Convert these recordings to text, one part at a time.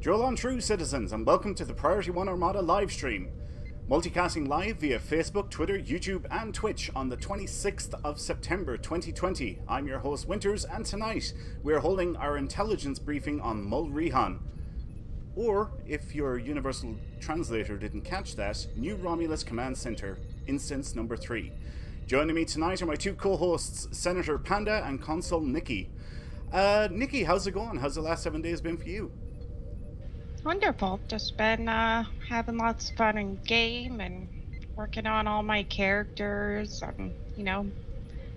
Drill on true, citizens, and welcome to the Priority 1 Armada live stream. Multicasting live via Facebook, Twitter, YouTube, and Twitch on the 26th of September 2020. I'm your host, Winters, and tonight we're holding our intelligence briefing on Mulrihan. Or, if your universal translator didn't catch that, New Romulus Command Center, instance number 3. Joining me tonight are my two co-hosts, Senator Panda and Consul Nikki. Nikki, how's it going? How's the last 7 days been for you? Wonderful. Just been having lots of fun in game and working on all my characters and,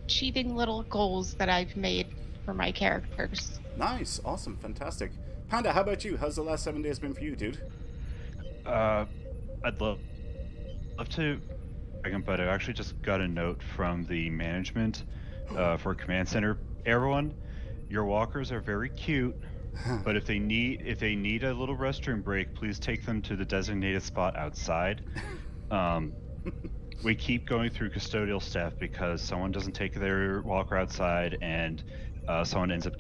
achieving little goals that I've made for my characters. Nice. Awesome. Fantastic. Panda, how about you? How's the last 7 days been for you, dude? I'd love to, but I actually just got a note from the management for Command Center. Everyone, your walkers are very cute. But if they need a little restroom break, please take them to the designated spot outside. We keep going through custodial staff because someone doesn't take their walker outside, and custodian ends up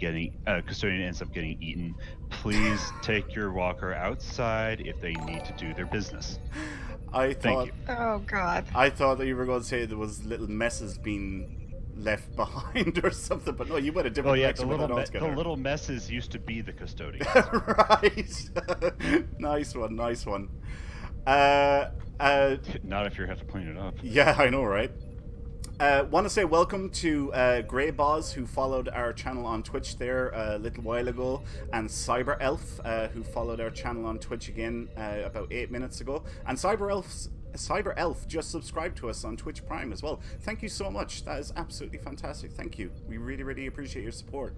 getting eaten. Please take your walker outside if they need to do their business. Thank you. Oh God. I thought that you were going to say there was little messes being left behind or something, but no, you went a different direction. The little messes used to be the custodians. Right. Nice one. Not if you have to clean it up. Yeah, I know, right? Want to say welcome to Grey Boz, who followed our channel on Twitch there a little while ago, and Cyber Elf, who followed our channel on Twitch again about 8 minutes ago, and Cyber Elf just subscribed to us on Twitch Prime as well. Thank you so much. That is absolutely fantastic. Thank you. We really, really appreciate your support.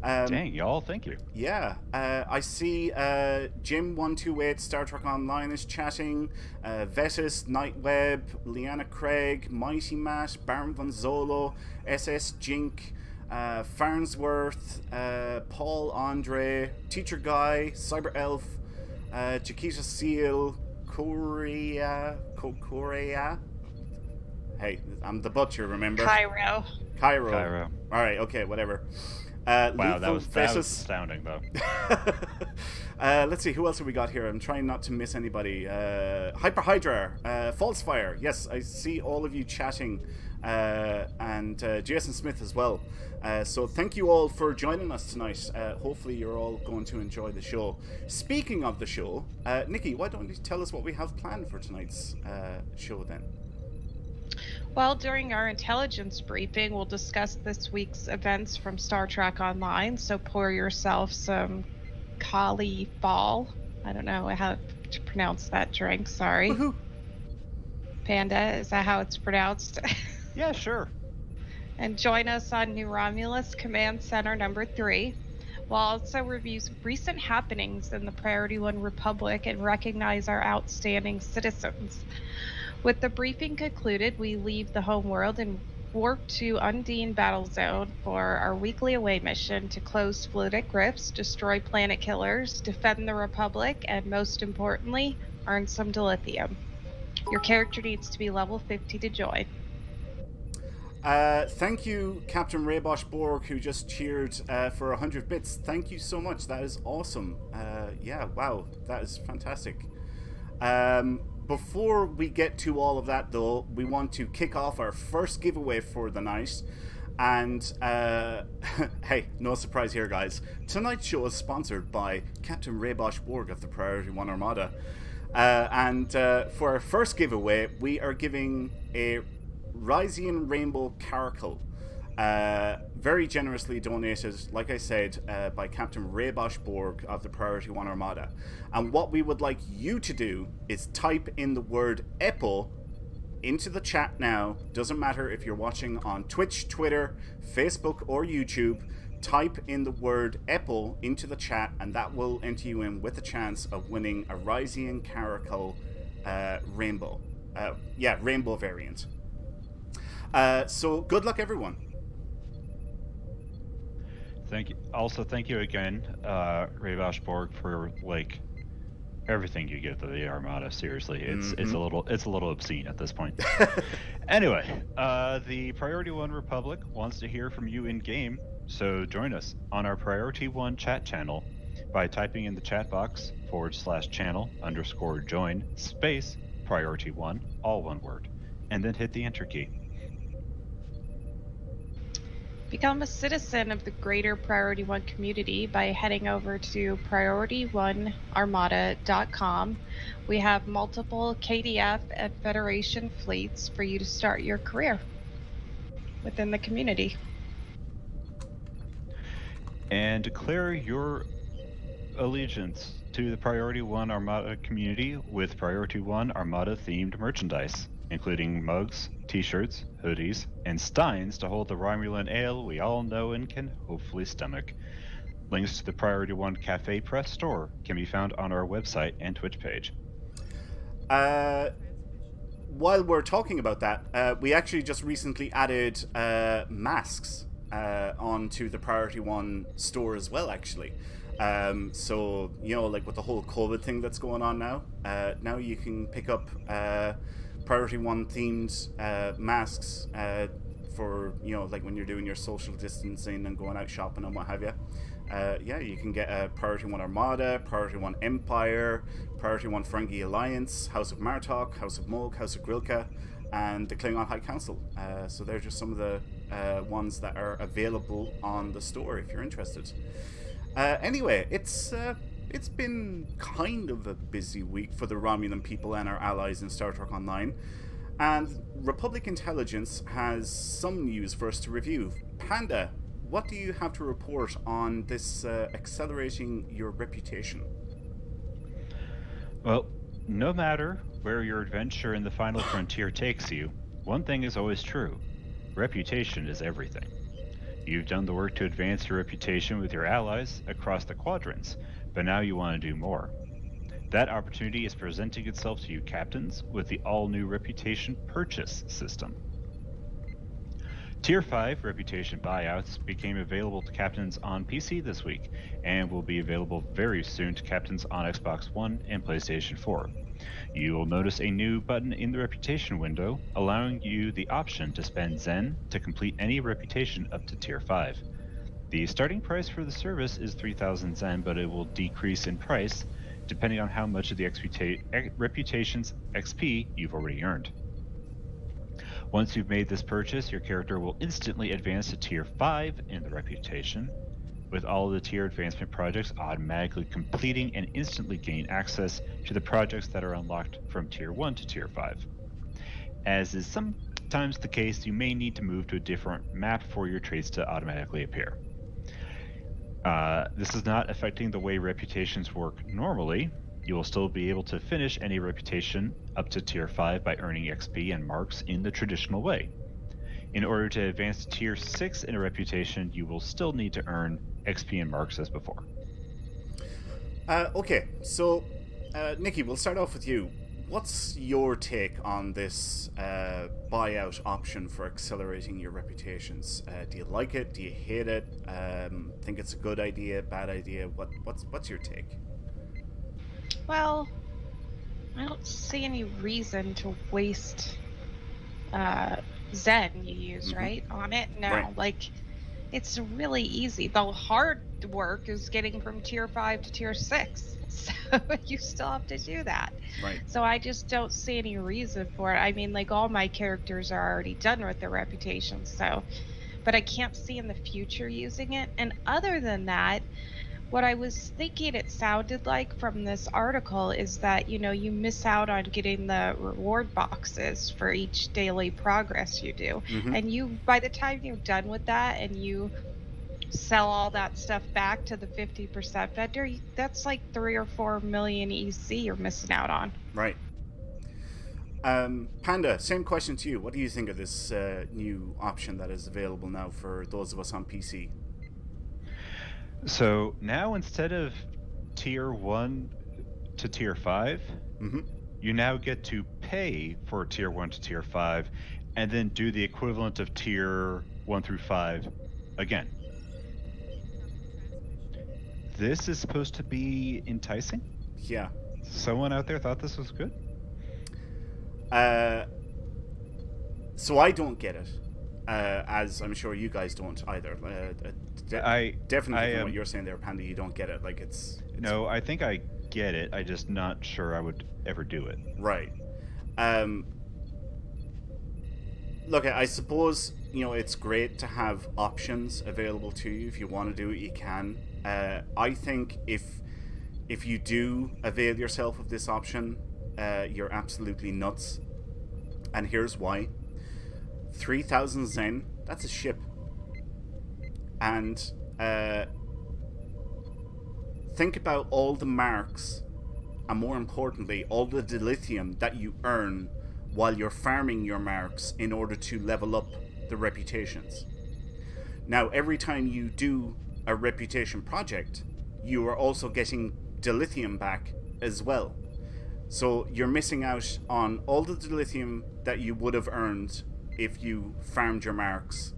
Dang, y'all, thank you. Yeah. I see Jim128, Star Trek Online is chatting. Vetus, Nightweb, Leanna Craig, Mighty Matt, Baron Von Zolo, SS Jink, Farnsworth, Paul Andre, Teacher Guy, Cyber Elf, Chiquita Seal, Korea. Hey, I'm the butcher, remember? Cairo. Alright, okay, whatever. Wow, that was astounding, though. Let's see, who else have we got here? I'm trying not to miss anybody. Hyper Hydra, Falsefire. Yes, I see all of you chatting. And Jason Smith as well. So thank you all for joining us tonight. Hopefully you're all going to enjoy the show. Speaking of the show, Nikki, why don't you tell us what we have planned for tonight's show then? Well, during our intelligence briefing, we'll discuss this week's events from Star Trek Online. So pour yourself some Kali Fall. I don't know how to pronounce that drink. Sorry. Woohoo. Panda, is that how it's pronounced? Yeah, sure. And join us on New Romulus Command Center number 3. We'll also review recent happenings in the Priority 1 Republic and recognize our outstanding citizens. With the briefing concluded, we leave the homeworld and warp to Undine Battle Zone for our weekly away mission to close fluidic rifts, destroy planet killers, defend the Republic, and most importantly, earn some dilithium. Your character needs to be level 50 to join. Thank you, Captain Raybosh Borg, who just cheered for 100 bits. Thank you so much. That is awesome. Yeah, wow, that is fantastic. Before we get to all of that, though, we want to kick off our first giveaway for the night. And, hey, no surprise here, guys. Tonight's show is sponsored by Captain Raybosh Borg of the Priority 1 Armada. And for our first giveaway, we are giving a Ryzian Rainbow Caracal, very generously donated, like I said, by Captain Raybosh Borg of the Priority 1 Armada. And what we would like you to do is type in the word EPO into the chat now. Doesn't matter if you're watching on Twitch, Twitter, Facebook, or YouTube. Type in the word EPO into the chat, and that will enter you in with a chance of winning a Ryzian Caracal Rainbow. Rainbow variant. So good luck, everyone. Thank you. Also, thank you again, Raybosh Borg, for everything you give to the Armada. Seriously, it's a little obscene at this point. Anyway, the Priority 1 Republic wants to hear from you in game, so join us on our Priority 1 chat channel by typing in the chat box /channel_join space priority 1, all one word, and then hit the enter key. Become a citizen of the greater Priority One community by heading over to PriorityOneArmada.com. We have multiple KDF and Federation fleets for you to start your career within the community. And declare your allegiance to the Priority One Armada community with Priority One Armada themed merchandise, including mugs, t-shirts, hoodies, and steins to hold the Romulan ale we all know and can hopefully stomach. Links to the Priority One Cafe Press store can be found on our website and Twitch page. While we're talking about that, we actually just recently added masks onto the Priority One store as well, actually. So, you know, like with the whole COVID thing that's going on now, now you can pick up Priority One themed masks for, you know, like when you're doing your social distancing and going out shopping and what have you. Yeah, you can get a Priority One Armada, Priority One Empire, Priority One Ferengi Alliance, House of Martok, House of Moog, House of Grilka, and the Klingon High Council. So they're just some of the ones that are available on the store if you're interested. Anyway, it's been kind of a busy week for the Romulan people and our allies in Star Trek Online, and Republic Intelligence has some news for us to review. Panda, what do you have to report on this accelerating your reputation? Well, no matter where your adventure in the final frontier takes you, one thing is always true. Reputation is everything. You've done the work to advance your reputation with your allies across the quadrants, but now you want to do more. That opportunity is presenting itself to you captains with the all-new reputation purchase system. Tier 5 reputation buyouts became available to captains on PC this week, and will be available very soon to captains on Xbox One and PlayStation 4. You will notice a new button in the reputation window, allowing you the option to spend Zen to complete any reputation up to Tier 5. The starting price for the service is 3,000 Zen, but it will decrease in price depending on how much of the reputation's XP you've already earned. Once you've made this purchase, your character will instantly advance to Tier 5 in the reputation, with all of the tier advancement projects automatically completing and instantly gain access to the projects that are unlocked from Tier 1 to Tier 5. As is sometimes the case, you may need to move to a different map for your traits to automatically appear. This is not affecting the way reputations work normally. You will still be able to finish any reputation up to Tier 5 by earning XP and marks in the traditional way. In order to advance to Tier 6 in a reputation, you will still need to earn XP and marks as before. Okay, so Nikki, we'll start off with you. What's your take on this buyout option for accelerating your reputations? Do you like it? Do you hate it? Think it's a good idea, bad idea? What's your take? Well, I don't see any reason to waste Zen you use, right, on it. No, Right. like, it's really easy. The hard work is getting from Tier 5 to Tier 6. So you still have to do that. Right. So I just don't see any reason for it. I mean, like, all my characters are already done with their reputations, so, but I can't see in the future using it. And other than that, what I was thinking it sounded like from this article is that, you know, you miss out on getting the reward boxes for each daily progress you do. Mm-hmm. And you, by the time you're done with that and you sell all that stuff back to the 50% vendor, that's like 3 or 4 million EC you're missing out on. Right. Panda, same question to you. What do you think of this new option that is available now for those of us on PC? So now instead of Tier 1 to Tier 5, Mm-hmm. you now get to pay for Tier 1 to Tier 5 and then do the equivalent of Tier 1 through 5 again. This is supposed to be enticing? Yeah. Someone out there thought this was good? So I don't get it. as I'm sure you guys don't either. Definitely from what you're saying there, Panda, you don't get it. Like it's no, I think I get it. I just not sure I would ever do it. Right. Look, I suppose it's great to have options available to you. If you want to do it, you can. I think if you do avail yourself of this option, you're absolutely nuts. And here's why. 3,000 Zen, that's a ship. And think about all the marks, and more importantly, all the dilithium that you earn while you're farming your marks in order to level up the reputations. Now, every time you do a reputation project, you are also getting dilithium back as well. So you're missing out on all the dilithium that you would have earned if you farmed your marks,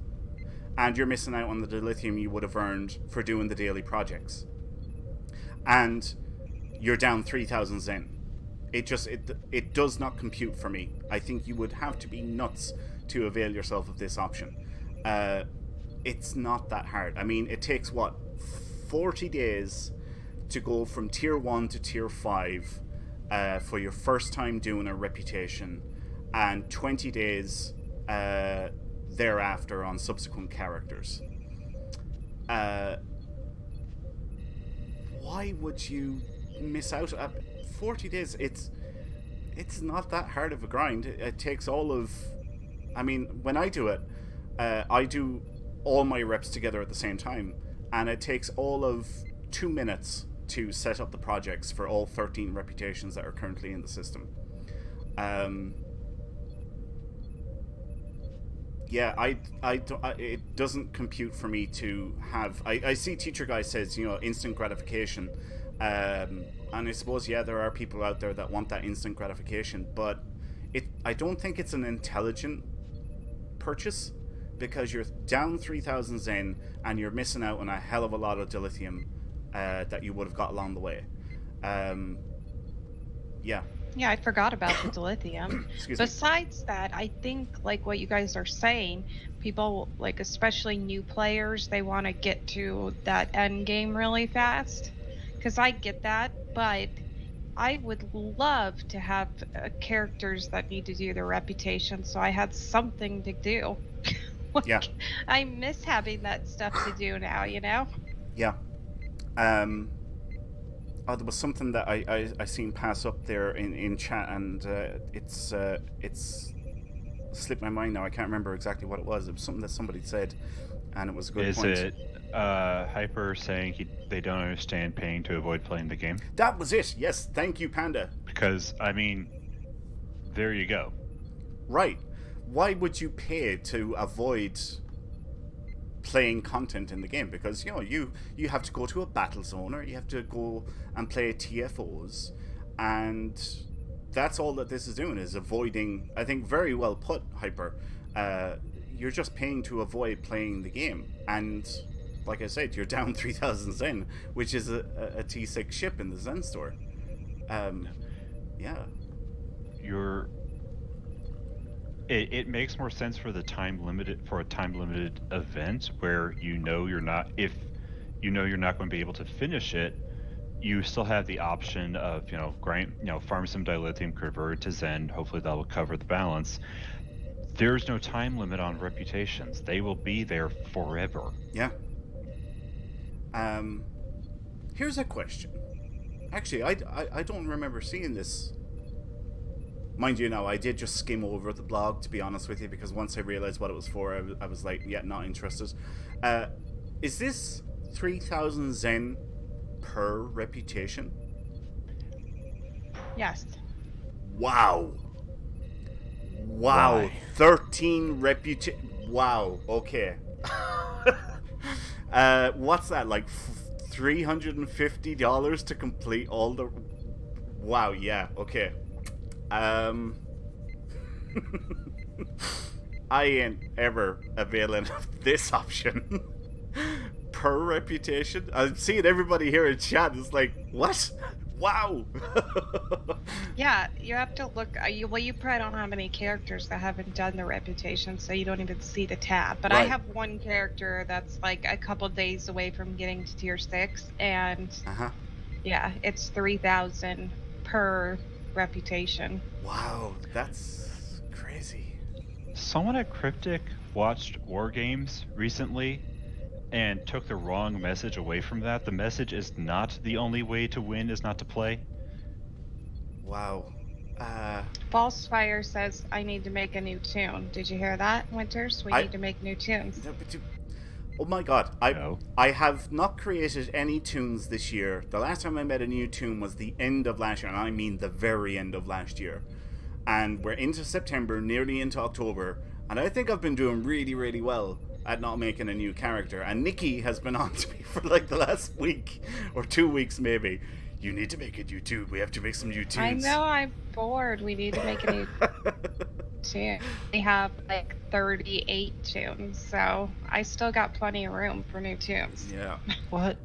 and you're missing out on the dilithium you would have earned for doing the daily projects. And you're down 3,000 Zen. It does not compute for me. I think you would have to be nuts to avail yourself of this option. It's not that hard. I mean, it takes 40 days to go from tier 1 to tier 5 for your first time doing a reputation, and 20 days thereafter on subsequent characters. Why would you miss out? 40 days, it's not that hard of a grind. It takes all of... I mean, when I do it, I do all my reps together at the same time, and it takes all of 2 minutes to set up the projects for all 13 reputations that are currently in the system. It doesn't compute for me to have... I see Teacher Guy says, instant gratification. And I suppose, there are people out there that want that instant gratification, but I don't think it's an intelligent purchase, because you're down 3,000 Zen and you're missing out on a hell of a lot of dilithium that you would have got along the way. Yeah, I forgot about the dilithium. Besides that, I think, like what you guys are saying, people, like especially new players, they want to get to that end game really fast. Because I get that, but I would love to have characters that need to do their reputation, so I had something to do. Yeah. I miss having that stuff to do now, Yeah. There was something that I seen pass up there in chat, and it's slipped my mind now. I can't remember exactly what it was. It was something that somebody said, and it was a good point. Is it Hyper saying they don't understand paying to avoid playing the game? That was it. Yes, thank you, Panda. Because, I mean, there you go. Right. Why would you pay to avoid playing content in the game? Because you have to go to a battle zone, or you have to go and play TFOs, and that's all that this is doing, is avoiding. I think very well put, Hyper. You're just paying to avoid playing the game, and like I said, you're down 3,000 Zen, which is a T6 ship in the Zen store. It makes more sense for a time limited event where you're not going to be able to finish it. You still have the option of farm some dilithium, convert it to Zen. Hopefully that will cover the balance. There's no time limit on reputations. They will be there forever. Yeah. Here's a question. Actually, I don't remember seeing this. Mind you, I did just skim over the blog, to be honest with you, because once I realized what it was for, I was like, not interested. Is this 3,000 Zen per reputation? Yes. Wow. Why? 13 reputation. Wow. Okay. What's that, like $350 to complete all the... Wow, yeah, okay. I ain't ever availing of this option. Per reputation. I'm seeing everybody here in chat is like, what? Wow. Yeah, you have to look. You probably don't have any characters that haven't done the reputation, so you don't even see the tab. But I Right. have one character that's like a couple days away from getting to tier 6, and Uh-huh. yeah, it's 3,000 per reputation. Wow, that's crazy. Someone at Cryptic watched War Games recently and took the wrong message away from that. The message is not the only way to win is not to play. Wow. Falsefire says I need to make a new tune. Did you hear that, Winters? We need to make new tunes. Oh my god, No. I have not created any tunes this year. The last time I made a new tune was the end of last year, and I mean the very end of last year. And we're into September, nearly into October, and I think I've been doing really, really well at not making a new character. And Nikki has been on to me for like the last week, or 2 weeks maybe. You need to make a new tune. We have to make some new tunes. I know, I'm bored. We need to make a new tune. We have like 38 tunes, so I still got plenty of room for new tunes. Yeah. What?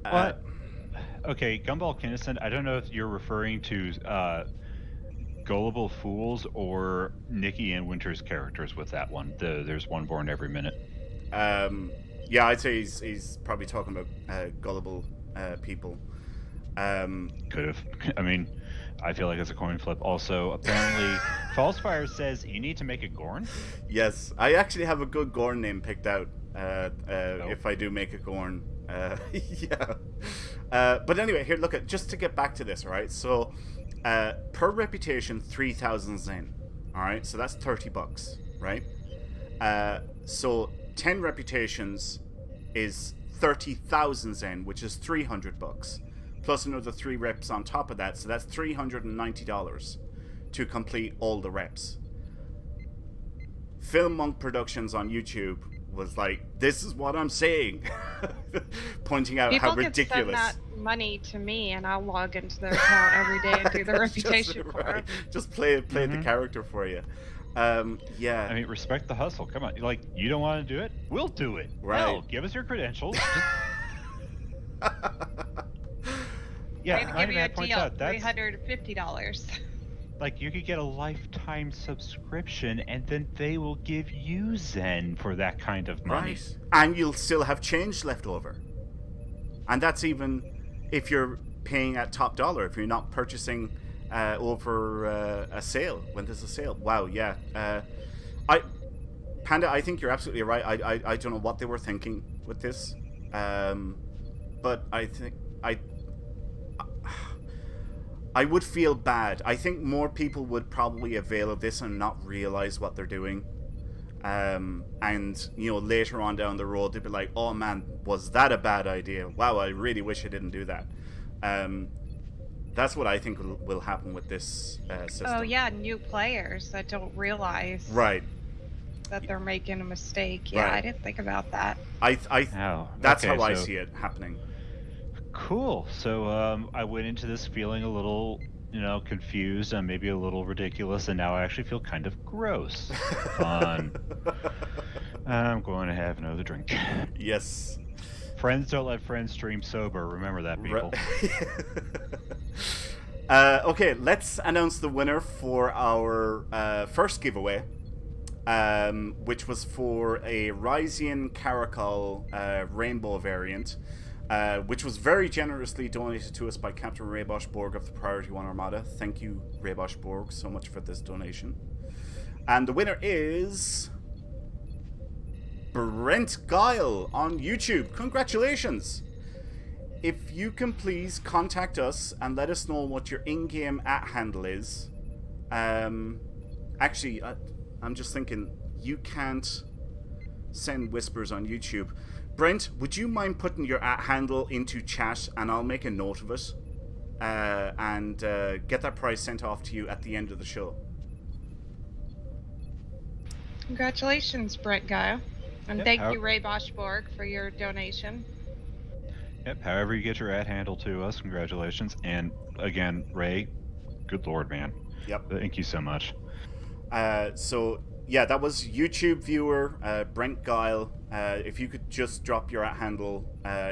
What? Okay, Gumball Kinnison, I don't know if you're referring to Gullible Fools or Nikki and Winter's characters with that one. There's one born every minute. Yeah, I'd say he's probably talking about gullible people. Could have. I mean, I feel like it's a coin flip. Also, apparently, Falsefire says you need to make a Gorn. Yes, I actually have a good Gorn name picked out. If I do make a Gorn, yeah. But anyway, here, look at just to get back to this, right? So, per reputation, 3,000 Zen. All right, so that's $30, right? So 10 reputations is 30,000 Zen, which is $300, plus another 3 reps on top of that. So that's $390 to complete all the reps. Film Monk Productions on YouTube was like, "This is what I'm saying," pointing out People how ridiculous. People can send that money to me, and I'll log into their account every day and do the reputation for them. Just play the character for you. Yeah. I mean, respect the hustle. Come on, like you don't want to do it? We'll do it. Right. Hell, give us your credentials. Yeah, I'd give you a points deal, out, that's $350. like you could get a lifetime subscription, and then they will give you Zen for that kind of money. Right. And you'll still have change left over. And that's even if you're paying at top dollar, if you're not purchasing over a sale, when there's a sale. Wow, yeah. Panda, I think you're absolutely right. I don't know what they were thinking with this. But I think I would feel bad. I think more people would probably avail of this and not realize what they're doing. And, you know, later on down the road, they'd be like, "Oh man, was that a bad idea? Wow, I really wish I didn't do that." That's what I think will happen with this system. Oh yeah, new players that don't realize Right. that they're making a mistake. Yeah, Right. I didn't think about that. That's Okay, how I so- see it happening. Cool. So I went into this feeling a little, confused and maybe a little ridiculous, and now I actually feel kind of gross. Fun. I'm going to have another drink. Yes. Friends don't let friends stream sober. Remember that, people. Okay, let's announce the winner for our first giveaway, which was for a Ryzian Caracol rainbow variant, which was very generously donated to us by Captain Raybosh Borg of the Priority 1 Armada. Thank you, Raybosh Borg, so much for this donation. And the winner is Brent Guile on YouTube. Congratulations! If you can please contact us and let us know what your in-game @handle is. Actually, I'm just thinking, you can't send whispers on YouTube. Brent, would you mind putting your @handle into chat, and I'll make a note of it, and get that prize sent off to you at the end of the show. Congratulations, Brent Guile. And Yep, thank you, Ray Boschborg, for your donation. Yep. However you get your @handle to us, congratulations. And again, Ray, good lord, man. Yep. Thank you so much. So yeah, that was YouTube viewer Brent Guile. If you could just drop your handle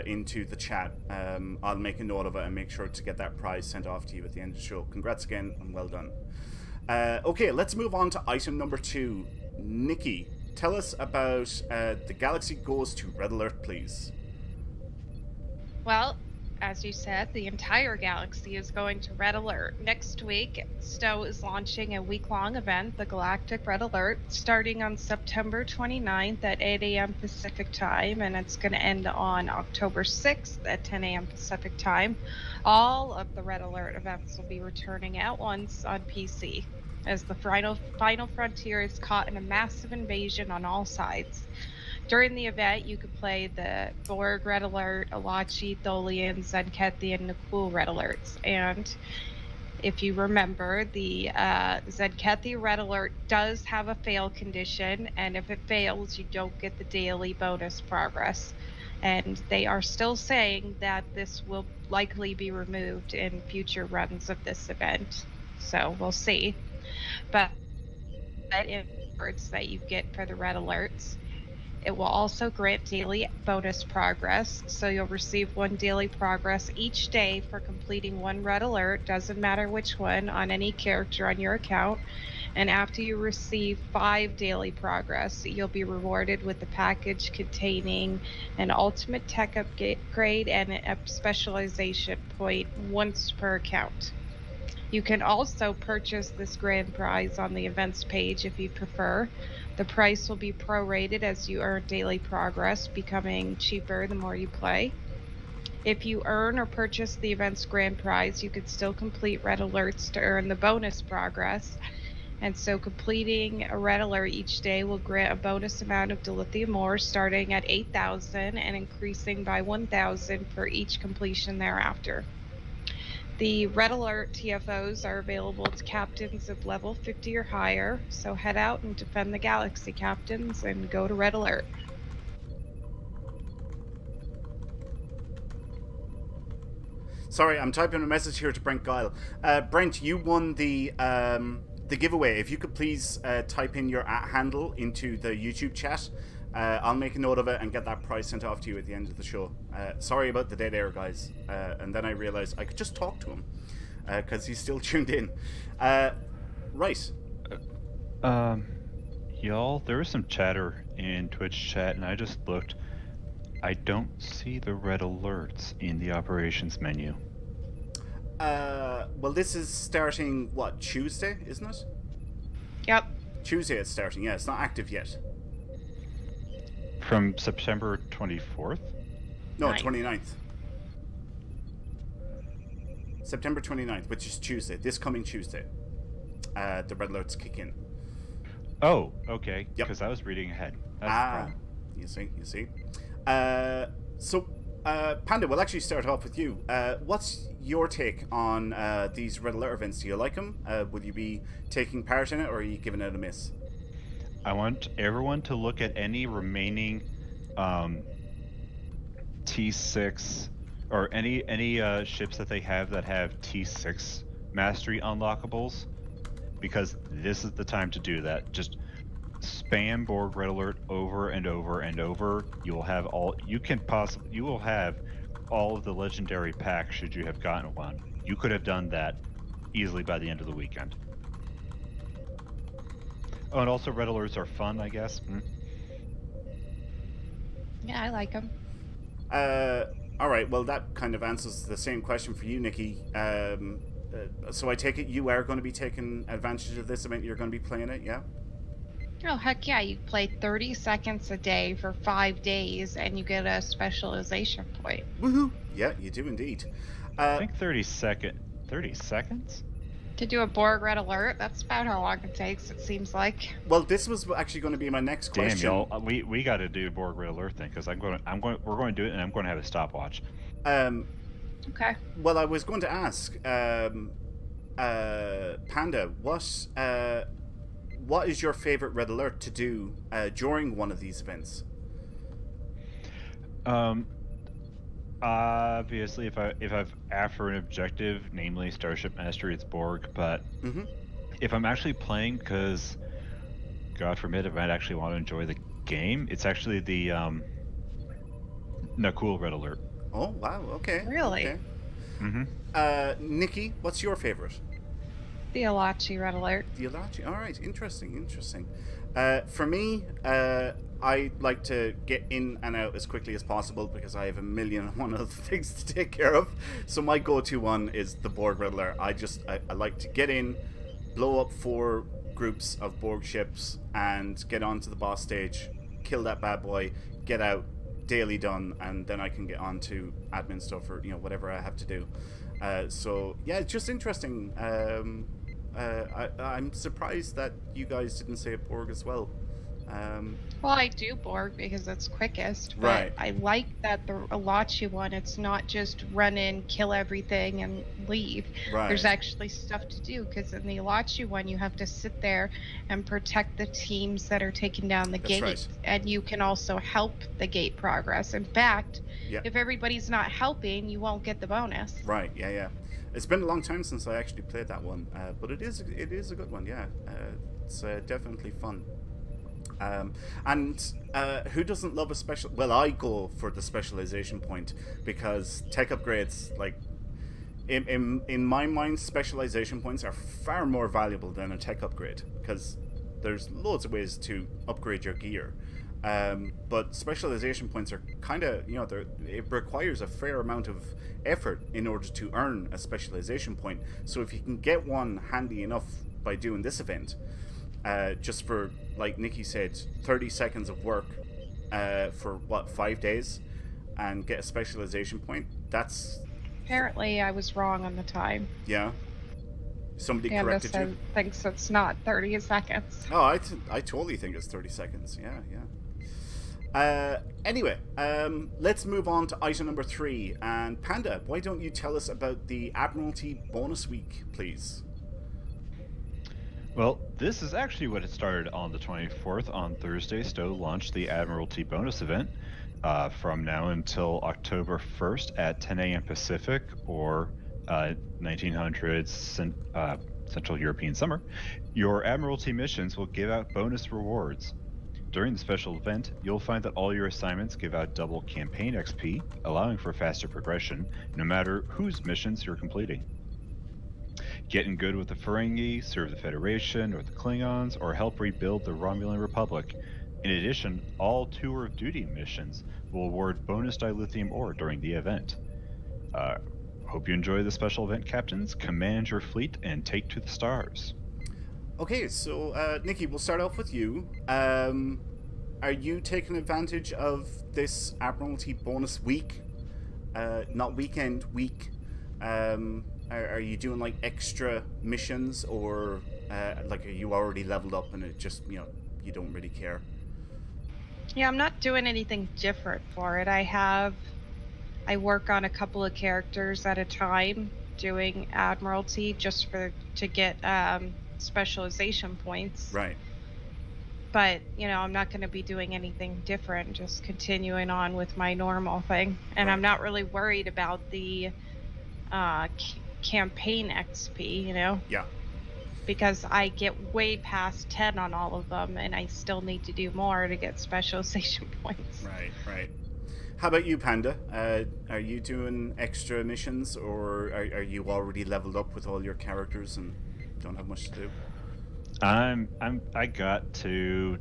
into the chat, I'll make a note of it and make sure to get that prize sent off to you at the end of the show. Congrats again and well done. Okay, let's move on to item number 2. Nikki, tell us about the Galaxy Goes to Red Alert, please. Well, as you said, the entire galaxy is going to Red Alert. Next week, Stowe is launching a week-long event, the Galactic Red Alert, starting on September 29th at 8 a.m. Pacific Time, and it's going to end on October 6th at 10 a.m. Pacific Time. All of the Red Alert events will be returning at once on PC, as the final frontier is caught in a massive invasion on all sides. During the event, you could play the Borg Red Alert, Alachi, Tholian, Zenkethi, and Nakul Red Alerts. And if you remember, the Zenkethi Red Alert does have a fail condition, and if it fails, you don't get the daily bonus progress. And they are still saying that this will likely be removed in future runs of this event. So we'll see. But in words that you get for the Red Alerts, it will also grant daily bonus progress, so you'll receive 1 daily progress each day for completing 1 Red Alert, doesn't matter which one, on any character on your account. And after you receive 5 daily progress, you'll be rewarded with a package containing an ultimate tech upgrade and a specialization point once per account. You can also purchase this grand prize on the events page if you prefer. The price will be prorated as you earn daily progress, becoming cheaper the more you play. If you earn or purchase the event's grand prize, you can still complete Red Alerts to earn the bonus progress. And so completing a Red Alert each day will grant a bonus amount of dilithium ore starting at 8,000 and increasing by 1,000 for each completion thereafter. The Red Alert TFOs are available to captains of level 50 or higher, so head out and defend the galaxy, captains, and go to Red Alert. Sorry, I'm typing a message here to Brent Guile. Brent, you won the giveaway. If you could please type in your handle into the YouTube chat, I'll make a note of it and get that prize sent off to you at the end of the show. Sorry about the dead air, guys. And then I realized I could just talk to him because he's still tuned in. Right. Y'all, there was some chatter in Twitch chat, and I just looked. I don't see the red alerts in the operations menu. Well, this is starting, what, Tuesday, isn't it? Yep. Tuesday it's starting, yeah. It's not active yet. From September 24th? No, 9th. 29th. September 29th, which is Tuesday. This coming Tuesday. The red alerts kick in. Oh, okay. Yep. Because I was reading ahead. That's the problem. You see. So, Panda, we'll actually start off with you. What's your take on these red alert events? Do you like them? Would you be taking part in it, or are you giving it a miss? I want everyone to look at any remaining T6 or any ships that they have that have T6 mastery unlockables, because this is the time to do that. Just spam Borg Red Alert over and over and over. You will have all of the legendary packs should you have gotten one. You could have done that easily by the end of the weekend. Oh, and also red alerts are fun, I guess. Yeah, I like them. All right, well, that kind of answers the same question for you, Nikki. So I take it you are going to be taking advantage of this event. You're going to be playing it, yeah? Oh, heck yeah. You play 30 seconds a day for 5 days, and you get a specialization point. Woohoo! Yeah, you do indeed. I think 30 seconds? To do a Borg Red Alert, that's about how long it takes, it seems like. Well, this was actually going to be my next question. Damn, y'all, we got to do Borg Red Alert thing, because we're going to do it, and I'm going to have a stopwatch. Okay. Well, I was going to ask, Panda, what is your favorite Red Alert to do during one of these events? Obviously, if I've after an objective, namely Starship Mastery, it's Borg. But if I'm actually playing, because God forbid, if I'd actually want to enjoy the game, it's actually the Nakul Red Alert. Oh wow, okay. Really? Okay. Mm-hmm. Nikki, what's your favorite? The Alachi Red Alert. The Alachi. All right, interesting. For me, I like to get in and out as quickly as possible because I have a million and one other things to take care of. So my go-to one is the Borg Red Alert. I like to get in, blow up 4 groups of Borg ships, and get onto the boss stage, kill that bad boy, get out, daily done, and then I can get on to admin stuff or whatever I have to do. So yeah, it's just interesting. I'm surprised that you guys didn't say Borg as well. Well, I do Borg because it's quickest, but Right. I like that the Alachi one, it's not just run in, kill everything, and leave. Right. There's actually stuff to do, because in the Alachi one, you have to sit there and protect the teams that are taking down the That's gate. right. And you can also help the gate progress. In fact, Yeah. if everybody's not helping, you won't get the bonus. Right. Yeah. It's been a long time since I actually played that one, but it is a good one. Yeah. It's definitely fun. And who doesn't love a special? Well, I go for the specialization point because tech upgrades, like in my mind, specialization points are far more valuable than a tech upgrade because there's loads of ways to upgrade your gear. But specialization points are kind of, it requires a fair amount of effort in order to earn a specialization point. So if you can get one handy enough by doing this event, just for, like Nikki said, 30 seconds of work for 5 days and get a specialization point, that's... Apparently, I was wrong on the time. Yeah. Somebody Candace corrected you? thinks it's not 30 seconds. Oh, I totally think it's 30 seconds. Yeah. Anyway, let's move on to item number 3. And Panda, why don't you tell us about the Admiralty bonus week, please? Well, this is actually what it started on the 24th. On Thursday, Stowe launched the Admiralty bonus event from now until October 1st at 10 a.m. Pacific or 1900 Central European Summer. Your Admiralty missions will give out bonus rewards. During the special event, you'll find that all your assignments give out double campaign XP, allowing for faster progression, no matter whose missions you're completing. Getting good with the Ferengi, serve the Federation or the Klingons, or help rebuild the Romulan Republic. In addition, all tour of duty missions will award bonus dilithium ore during the event. Hope you enjoy the special event, captains. Command your fleet and take to the stars. Okay, so Nikki, we'll start off with you. Are you taking advantage of this Admiralty bonus week? Not weekend, week. Are you doing like extra missions, or like are you already leveled up and it just you don't really care? Yeah, I'm not doing anything different for it. I work on a couple of characters at a time doing Admiralty just to get specialization points. Right. But, I'm not going to be doing anything different, just continuing on with my normal thing. And Right. I'm not really worried about the campaign XP, Yeah. because I get way past 10 on all of them, and I still need to do more to get specialization points. Right. How about you, Panda? Are you doing extra missions, or are you already leveled up with all your characters and don't have much to do? I got to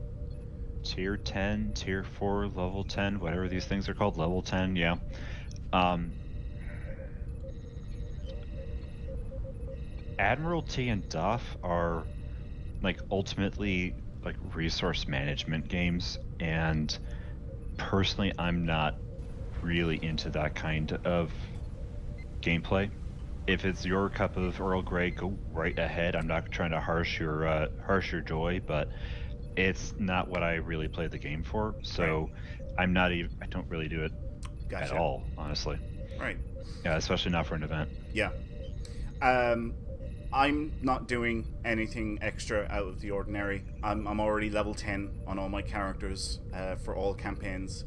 tier 10, tier 4, level 10, whatever these things are called, level 10, yeah. Admiralty and DOF are like ultimately like resource management games, and personally I'm not really into that kind of gameplay. If it's your cup of Earl Grey, go right ahead. I'm not trying to harsh your joy, but it's not what I really play the game for. So I don't really do it Gotcha. at all, honestly. Right. Yeah, especially not for an event. Yeah. I'm not doing anything extra out of the ordinary. I'm already level 10 on all my characters for all campaigns.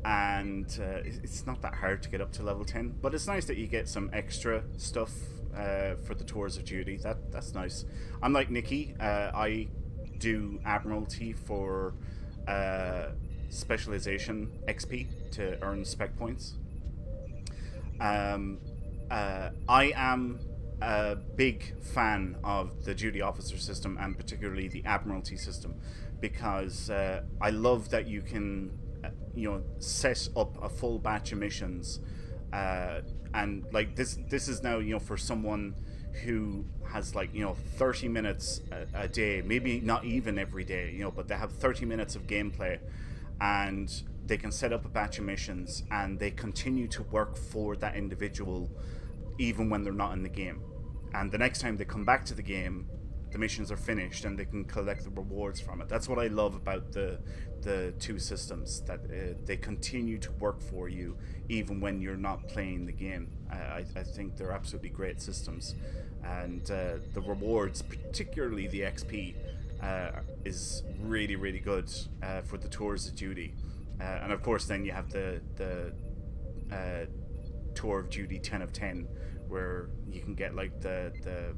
And it's not that hard to get up to level 10, but it's nice that you get some extra stuff for the tours of duty. That's nice. I'm like Nikki. I do Admiralty for specialization XP to earn spec points. I am a big fan of the duty officer system, and particularly the Admiralty system, because I love that you can set up a full batch of missions, and like this is now for someone who has 30 minutes a day, maybe not even every day, but they have 30 minutes of gameplay, and they can set up a batch of missions and they continue to work for that individual even when they're not in the game. And the next time they come back to the game, the missions are finished and they can collect the rewards from it. That's what I love about the two systems, that they continue to work for you even when you're not playing the game. I think they're absolutely great systems, and the rewards, particularly the XP, is really, really good for the tours of duty. And of course then you have the tour of duty 10 of 10, where you can get like the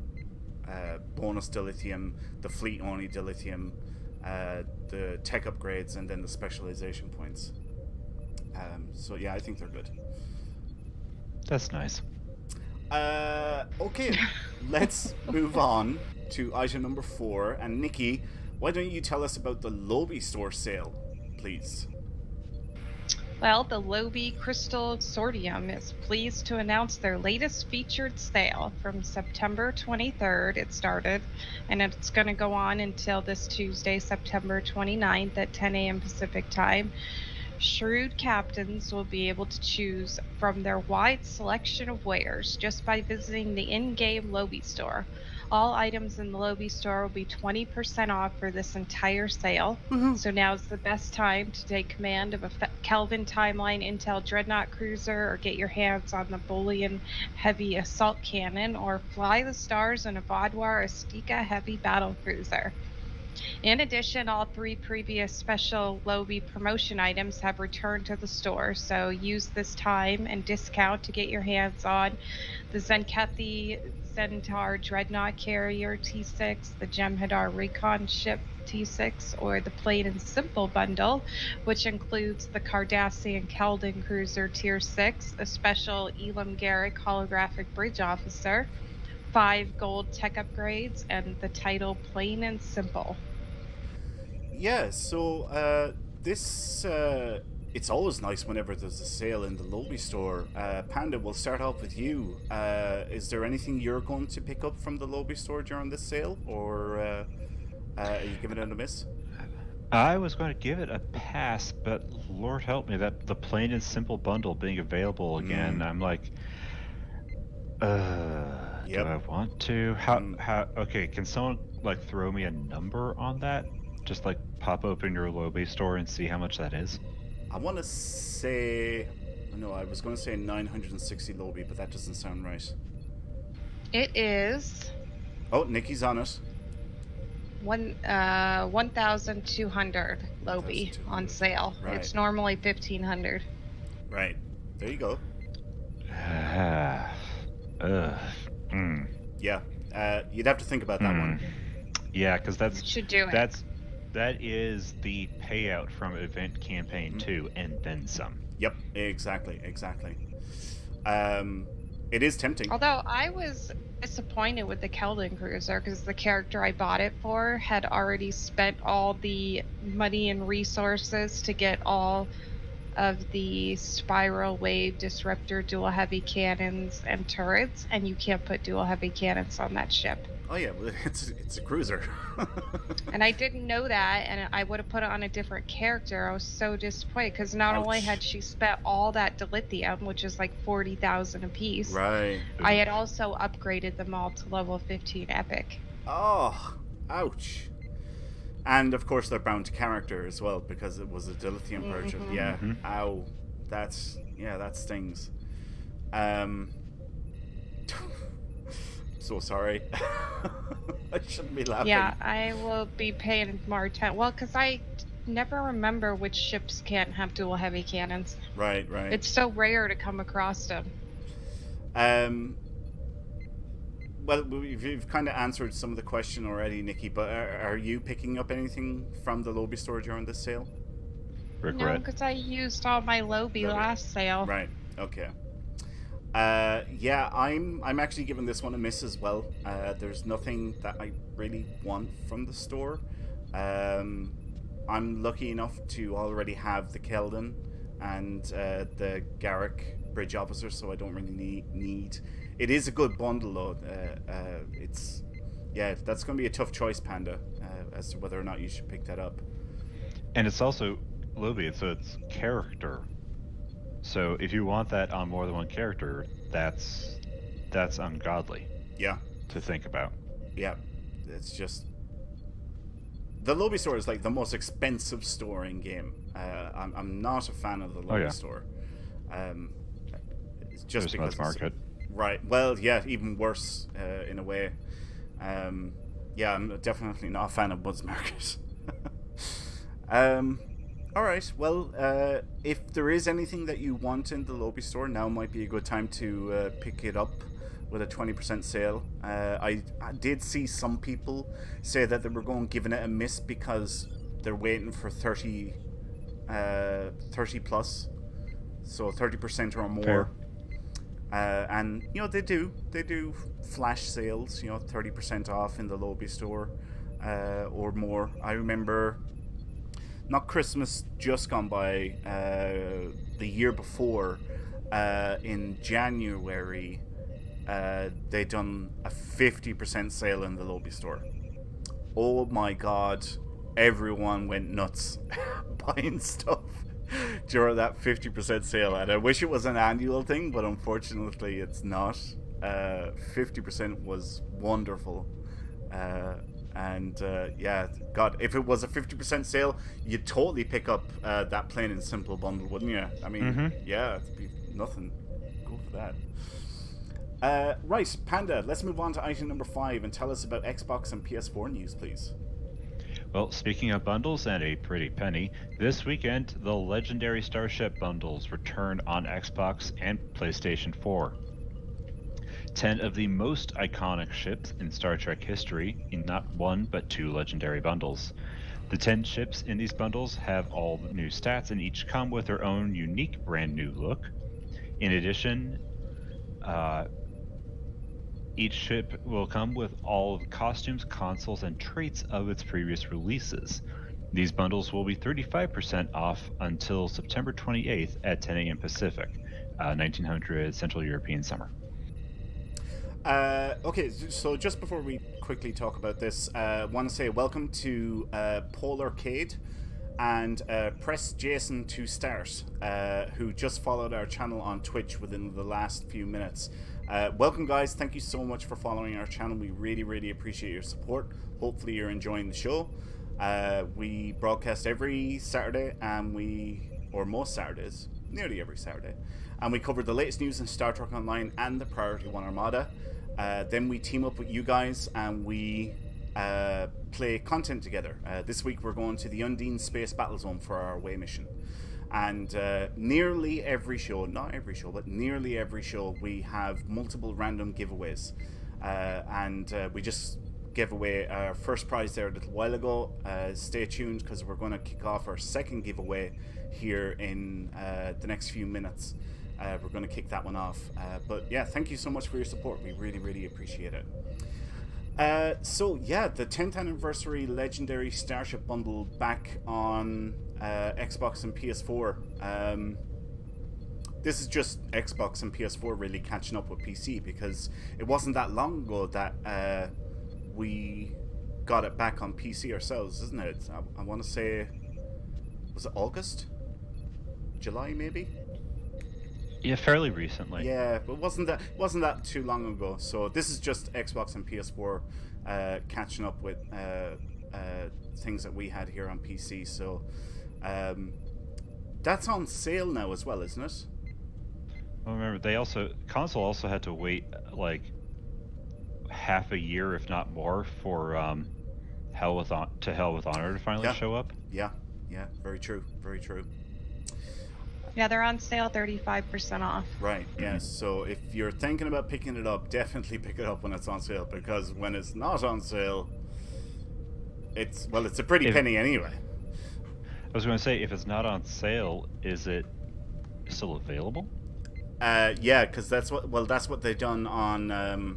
bonus dilithium, the fleet only dilithium, the tech upgrades, and then the specialization points. So yeah, I think they're good. That's nice. Okay, let's move on to item number 4. And Nikki, why don't you tell us about the Lobby Store sale, please? Well, the Lobby Crystal Sortium is pleased to announce their latest featured sale from September 23rd. It started, and it's going to go on until this Tuesday, September 29th at 10 a.m. Pacific time. Shrewd captains will be able to choose from their wide selection of wares just by visiting the in-game Lobby Store. All items in the Lobby Store will be 20% off for this entire sale. Woohoo. So now's the best time to take command of a Kelvin Timeline Intel Dreadnought Cruiser, or get your hands on the Bolian Heavy Assault Cannon, or fly the stars in a Vaadwaur Astika Heavy Battle Cruiser. In addition, all 3 previous special Lobby promotion items have returned to the store, so use this time and discount to get your hands on the Zenkethi Centaur Dreadnought Carrier T6, the Jem'Hadar Recon Ship T6, or the Plain and Simple bundle, which includes the Cardassian Keldon Cruiser Tier 6, a special Elam Garrick Holographic Bridge Officer, 5 gold tech upgrades, and the title Plain and Simple. Yeah, so this it's always nice whenever there's a sale in the Lobby Store. Panda, we'll start off with you. Is there anything you're going to pick up from the Lobby Store during this sale, or are you giving it a miss? I was going to give it a pass, but Lord help me, that the Plain and Simple bundle being available again, I'm like, Yep. do I want to? How? Okay, can someone like throw me a number on that? Just like pop open your Lobby Store and see how much that is. I want to say, no, I was going to say 960 Lobby, but that doesn't sound right. It is Oh, Nikki's on it. 1,200 Lobby on sale. Right. It's normally 1,500. Right. There you go. Yeah. You'd have to think about that one. Yeah, because Should do it. That is the payout from Event Campaign 2 and then some. Yep, exactly. It is tempting. Although I was disappointed with the Keldon Cruiser, because the character I bought it for had already spent all the money and resources to get all of the Spiral Wave Disruptor dual heavy cannons and turrets, and you can't put dual heavy cannons on that ship. Oh yeah, well, it's a cruiser. And I didn't know that, and I would have put it on a different character. I was so disappointed, because not only had she spent all that dilithium, which is like 40,000 apiece, Right. I had also upgraded them all to level 15 epic. Oh, ouch. And of course they're bound to character as well, because it was a dilithium purchase. Yeah. Ow. That stings. So sorry. I shouldn't be laughing. Yeah, I will be paying more attention. Well, because I never remember which ships can't have dual heavy cannons. Right. It's so rare to come across them. well, you've kind of answered some of the question already, Nikki. But are you picking up anything from the Lobby store during this sale? No, Regret. because I used all my Lobby last sale. Right. Okay. Yeah, I'm actually giving this one a miss as well. There's nothing that I really want from the store. I'm lucky enough to already have the Keldon and the Garrick Bridge Officer, so I don't really need. It is a good bundle, though. That's going to be a tough choice, Panda, as to whether or not you should pick that up. And it's also Lobby, so it's character. So if you want that on more than one character, that's ungodly. Yeah. To think about. Yeah. It's just the Lobby store is like the most expensive store in game. I'm not a fan of the Lobby store. It's just there's because market. Right. Well, yeah, even worse in a way. Yeah, I'm definitely not a fan of Bud's Market. All right. Well, if there is anything that you want in the Lobby store, now might be a good time to pick it up with a 20% sale. I did see some people say that they were giving it a miss because they're waiting for 30 plus, so 30% or more. Fair. And they do flash sales, 30% off in the Lobby store or more. I remember not Christmas just gone by, the year before, in January, they done a 50% sale in the Lobby store. Oh my god, everyone went nuts buying stuff during that 50% sale, and I wish it was an annual thing, but unfortunately it's not. 50% was wonderful. Yeah, God, if it was a 50% sale, you'd totally pick up that plain and simple bundle, wouldn't you? I mean, yeah, it'd be nothing. Go for that. Right, Panda, let's move on to item number 5 and tell us about Xbox and PS4 news, please. Well, speaking of bundles and a pretty penny, this weekend the legendary Starship bundles return on Xbox and PlayStation 4. 10 of the most iconic ships in Star Trek history in not one but 2 legendary bundles. The 10 ships in these bundles have all new stats and each come with their own unique brand new look. In addition, each ship will come with all of the costumes, consoles, and traits of its previous releases. These bundles will be 35% off until September 28th at 10 a.m. Pacific, 1900 Central European Summer. Okay, so just before we quickly talk about this, I want to say welcome to Paul Arcade and Press Jason to Start, who just followed our channel on Twitch within the last few minutes. Welcome, guys. Thank you so much for following our channel. We really, really appreciate your support. Hopefully you're enjoying the show. We broadcast every Saturday, or most Saturdays, nearly every Saturday, and we cover the latest news in Star Trek Online and the Priority 1 Armada. Then we team up with you guys and we play content together. This week we're going to the Undine Space Battle Zone for our away mission. And nearly every show, not every show, but nearly every show, we have multiple random giveaways. And we just gave away our first prize there a little while ago. Stay tuned because we're going to kick off our second giveaway here in the next few minutes. We're going to kick that one off. But yeah, thank you so much for your support. We really, really appreciate it. So yeah, the 10th anniversary Legendary Starship bundle back on Xbox and PS4. This is just Xbox and PS4 really catching up with PC, because it wasn't that long ago that we got it back on PC ourselves, isn't it? I want to say, was it August? July maybe? Yeah, fairly recently. Yeah, but wasn't that too long ago. So this is just Xbox and PS4 catching up with things that we had here on PC. So that's on sale now as well, isn't it? Well, remember, console also had to wait like half a year, if not more, for Hell with Honor to finally show up. Yeah, very true, very true. Yeah, they're on sale 35% off. Right, yes. So if you're thinking about picking it up, definitely pick it up when it's on sale, because when it's not on sale, it's a pretty If- penny anyway. I was going to say, if it's not on sale, is it still available? Yeah, because that's what they've done on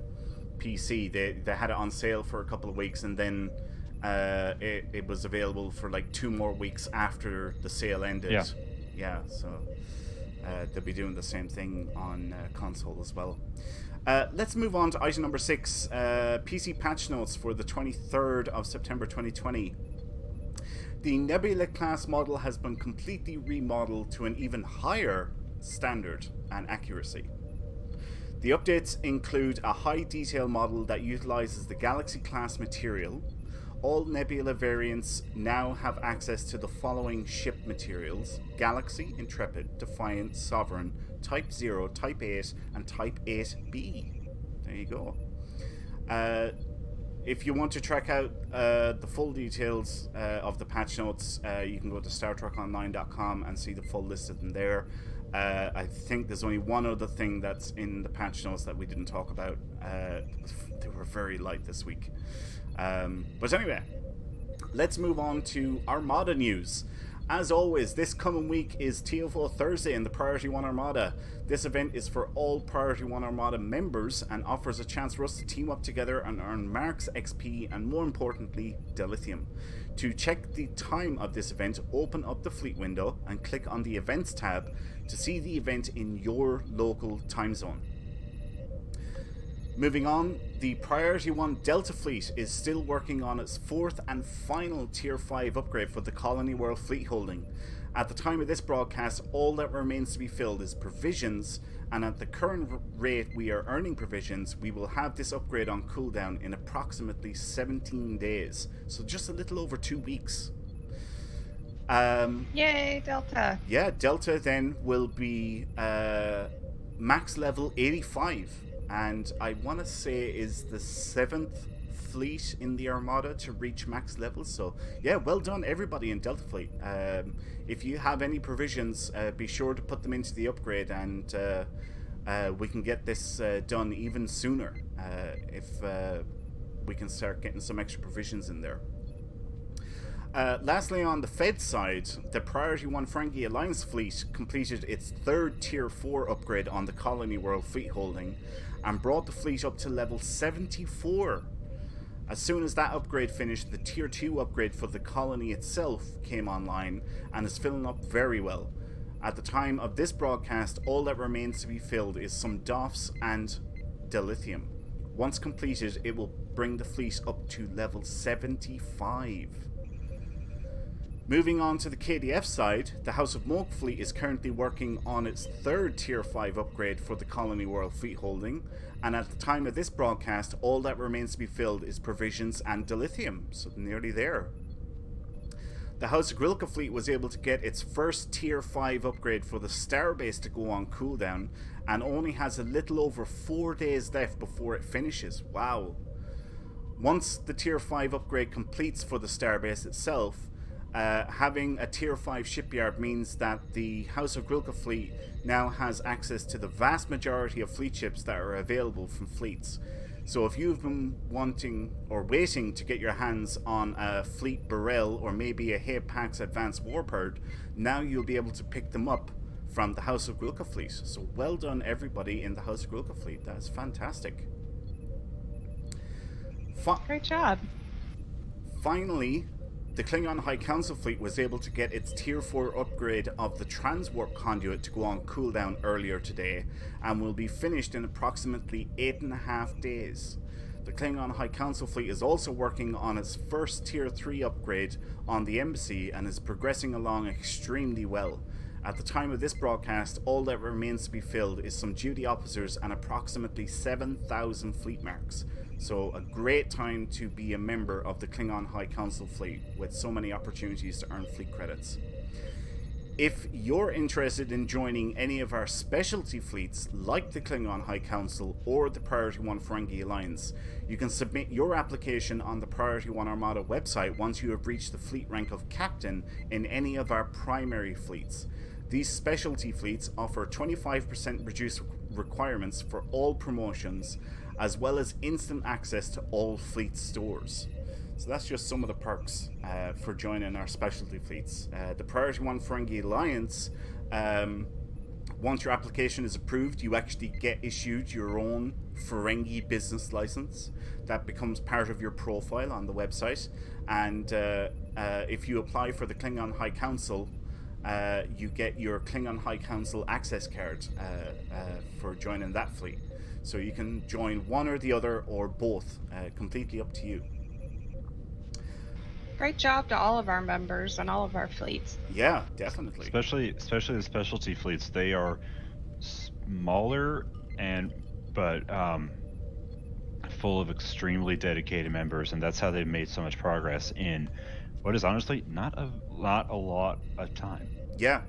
PC. They had it on sale for a couple of weeks, and then it was available for like 2 more weeks after the sale ended. Yeah, so they'll be doing the same thing on console as well. Let's move on to item number 6, PC patch notes for the 23rd of September 2020. The Nebula class model has been completely remodeled to an even higher standard and accuracy. The updates include a high detail model that utilizes the Galaxy class material. All Nebula variants now have access to the following ship materials: Galaxy, Intrepid, Defiant, Sovereign, Type 0, Type 8, and Type 8B. There you go. If you want to track out the full details of the patch notes, you can go to StarTrekOnline.com and see the full list of them there. I think there's only one other thing that's in the patch notes that we didn't talk about. They were very light this week. But anyway, let's move on to Armada news. As always, this coming week is TFO Thursday in the Priority 1 Armada. This event is for all Priority 1 Armada members and offers a chance for us to team up together and earn marks, XP, and more importantly, dilithium. To check the time of this event, open up the fleet window and click on the Events tab to see the event in your local time zone. Moving on, the Priority 1 Delta Fleet is still working on its 4th and final Tier 5 upgrade for the Colony World fleet holding. At the time of this broadcast, all that remains to be filled is provisions, and at the current rate we are earning provisions, we will have this upgrade on cooldown in approximately 17 days, so just a little over 2 weeks. Yay, Delta! Yeah, Delta then will be max level 85. And I want to say is the 7th fleet in the Armada to reach max level. So yeah, well done everybody in Delta Fleet. If you have any provisions, be sure to put them into the upgrade, and we can get this done even sooner if we can start getting some extra provisions in there. Lastly, on the Fed side, the Priority 1 Ferengi Alliance fleet completed its 3rd Tier 4 upgrade on the Colony World fleet holding and brought the fleet up to level 74. As soon as that upgrade finished, the Tier 2 upgrade for the colony itself came online and is filling up very well. At the time of this broadcast, all that remains to be filled is some DOFs and dilithium. Once completed, it will bring the fleet up to level 75. Moving on to the KDF side, the House of Moke fleet is currently working on its 3rd Tier 5 upgrade for the Colony World fleet holding, and at the time of this broadcast, all that remains to be filled is provisions and dilithium, so nearly there. The House of Grilka fleet was able to get its first Tier 5 upgrade for the Starbase to go on cooldown, and only has a little over 4 days left before it finishes. Wow. Once the Tier 5 upgrade completes for the Starbase itself, having a Tier 5 shipyard means that the House of Grilka fleet now has access to the vast majority of fleet ships that are available from fleets. So if you've been wanting or waiting to get your hands on a Fleet Burrell or maybe a Hapax Advanced Warbird, now you'll be able to pick them up from the House of Grilka fleet. So well done everybody in the House of Grilka fleet. That's fantastic. Great job. Finally, the Klingon High Council fleet was able to get its Tier 4 upgrade of the Transwarp conduit to go on cooldown earlier today, and will be finished in approximately 8.5 days. The Klingon High Council fleet is also working on its first Tier 3 upgrade on the Embassy and is progressing along extremely well. At the time of this broadcast, all that remains to be filled is some duty officers and approximately 7,000 fleet marks. So a great time to be a member of the Klingon High Council fleet with so many opportunities to earn fleet credits. If you're interested in joining any of our specialty fleets like the Klingon High Council or the Priority 1 Ferengi Alliance, you can submit your application on the Priority 1 Armada website once you have reached the fleet rank of Captain in any of our primary fleets. These specialty fleets offer 25% reduced requirements for all promotions, as well as instant access to all fleet stores. So that's just some of the perks for joining our specialty fleets. The Priority 1 Ferengi Alliance, once your application is approved, you actually get issued your own Ferengi business license. That becomes part of your profile on the website. And if you apply for the Klingon High Council, you get your Klingon High Council access card for joining that fleet. So you can join one or the other or both, completely up to you. Great job to all of our members and all of our fleets. Yeah, definitely. Especially the specialty fleets. They are smaller but full of extremely dedicated members, and that's how they've made so much progress in what is honestly not a lot of time. Yeah.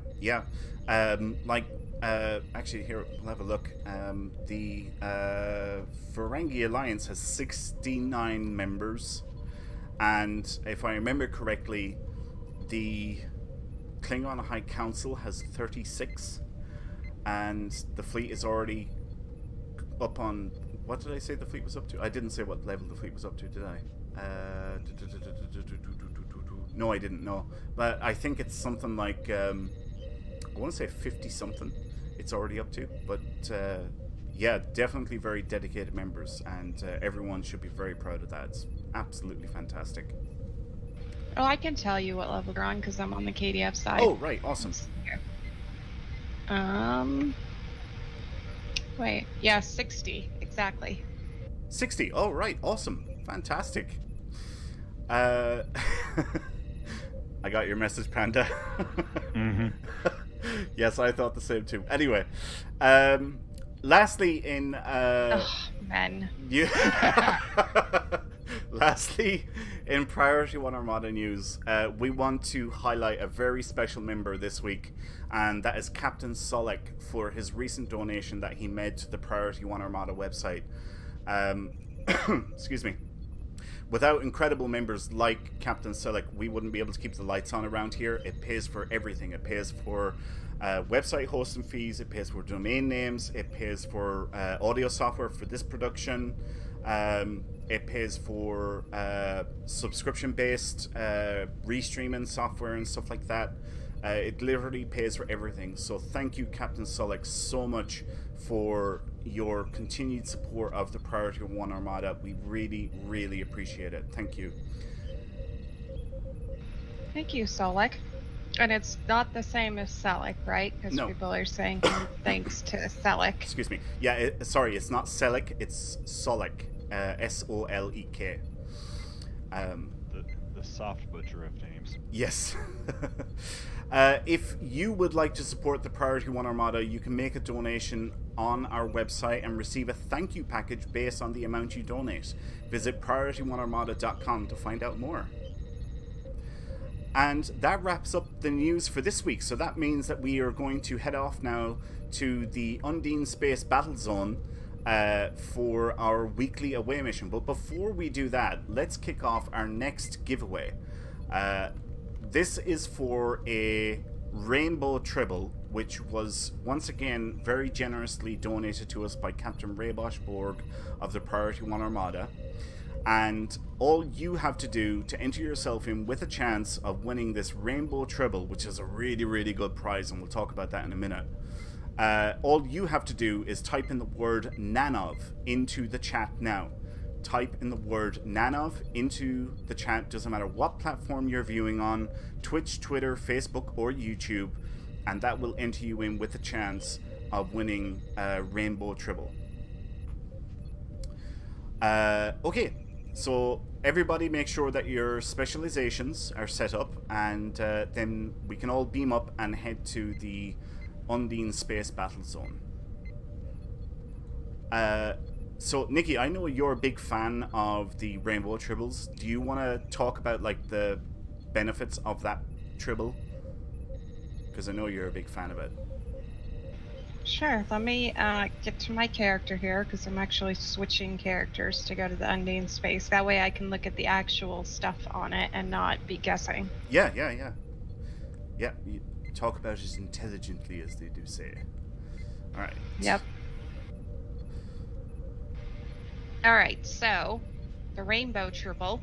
Actually, here we'll have a look. The Ferengi Alliance has 69 members. And if I remember correctly, the Klingon High Council has 36, and the fleet is already up on... What did I say the fleet was up to? I didn't say what level the fleet was up to, did I? No, I didn't know. But I think it's something like... I want to say 50-something it's already up to. But yeah, definitely very dedicated members, and everyone should be very proud of that. It's absolutely fantastic. Oh, I can tell you what level you're on because I'm on the KDF side. Oh, right, awesome. Wait, yeah, 60 exactly. 60. Oh, right, awesome, fantastic. I got your message, Panda. Mm-hmm. Yes, I thought the same too. Anyway, lastly, in men. Lastly, in Priority 1 Armada news, we want to highlight a very special member this week, and that is Captain Solek for his recent donation that he made to the Priority 1 Armada website. Excuse me. Without incredible members like Captain Solek, we wouldn't be able to keep the lights on around here. It pays for everything. It pays for website hosting fees, it pays for domain names, it pays for audio software for this production, it pays for subscription-based restreaming software and stuff like that. It literally pays for everything. So thank you, Captain Solek, so much for your continued support of the Priority 1 Armada. We really, really appreciate it. Thank you. Thank you, Solek. And it's not the same as Selek, right? Because No. people are saying thanks to Selek. Excuse me. Yeah, sorry, it's not Selek, it's Solek. Solek. The soft butcher of names. Yes. If you would like to support the Priority 1 Armada, you can make a donation on our website and receive a thank you package based on the amount you donate. Visit PriorityOneArmada.com to find out more. And that wraps up the news for this week. So that means that we are going to head off now to the Undine Space Battle Zone for our weekly away mission. But before we do that, let's kick off our next giveaway. This is for a Rainbow Tribble, which was once again very generously donated to us by Captain Raybosh Borg of the Priority 1 Armada. And all you have to do to enter yourself in with a chance of winning this Rainbow Tribble, which is a really, really good prize, and we'll talk about that in a minute. All you have to do is type in the word Nanov into the chat now. Type in the word Nanov into the chat. Doesn't matter what platform you're viewing on, Twitch, Twitter, Facebook, or YouTube, and that will enter you in with a chance of winning Rainbow Tribble. Okay, so everybody make sure that your specializations are set up, and then we can all beam up and head to the Undine Space Battle Zone. So, Nikki, I know you're a big fan of the Rainbow Tribbles. Do you want to talk about, like, the benefits of that Tribble? Because I know you're a big fan of it. Sure, let me get to my character here because I'm actually switching characters to go to the Undine Space. That way I can look at the actual stuff on it and not be guessing. Yeah. talk about it intelligently, as they do say. All right. Yep. All right, so the rainbow triple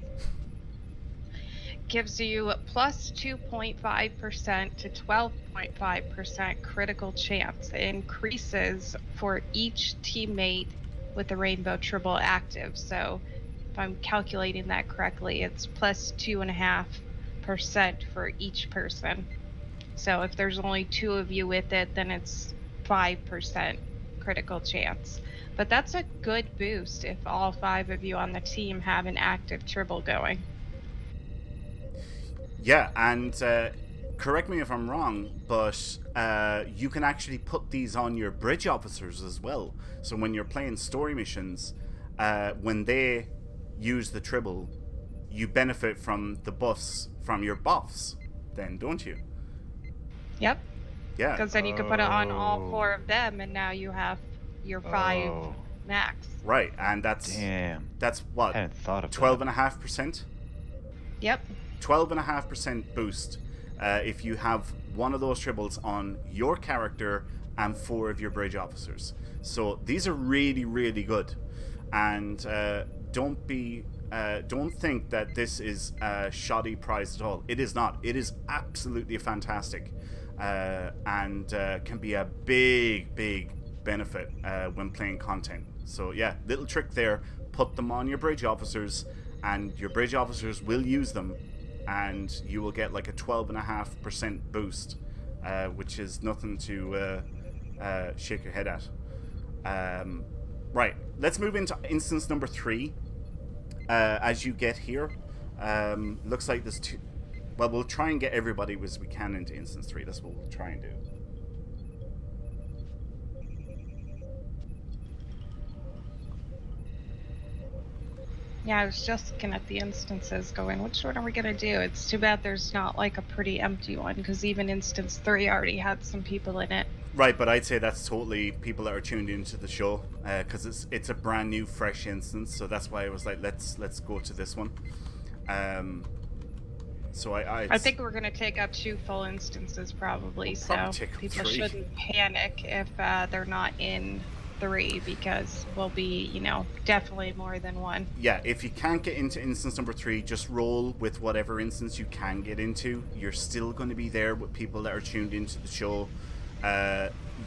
gives you plus 2.5% to 12.5% critical chance. It increases for each teammate with the rainbow triple active. So if I'm calculating that correctly, it's plus 2.5% for each person. So if there's only 2 of you with it, then it's 5% critical chance. But that's a good boost if all 5 of you on the team have an active triple going. Yeah, and correct me if I'm wrong, but you can actually put these on your bridge officers as well. So when you're playing story missions, when they use the triple, you benefit from the buffs from your buffs, then, don't you? Yep. Yeah. Because then you can put it on all 4 of them, and now you have your 5 max. Right, and that's what, I hadn't thought of 12.5%? Yep. 12.5% boost if you have one of those triples on your character and 4 of your bridge officers. So these are really, really good. And don't think that this is a shoddy prize at all. It is not. It is absolutely fantastic, and can be a big benefit when playing content. So yeah, little trick there. Put them on your bridge officers, and your bridge officers will use them, and you will get like a 12.5% boost, which is nothing to shake your head at. Right, let's move into instance number 3. As you get here, looks like there's 2. Well, we'll try and get everybody as we can into instance 3. That's what we'll try and do. Yeah, I was just looking at the instances going, which one are we going to do? It's too bad there's not like a pretty empty one, because even instance 3 already had some people in it. Right, but I'd say that's totally people that are tuned into the show, because it's a brand new, fresh instance. So that's why I was like, let's go to this one. So I think we're going to take up 2 full instances probably, so people 3. shouldn't panic if they're not in 3, because we'll be, definitely more than 1. Yeah, if you can't get into instance number 3, just roll with whatever instance you can get into. You're still going to be there with people that are tuned into the show.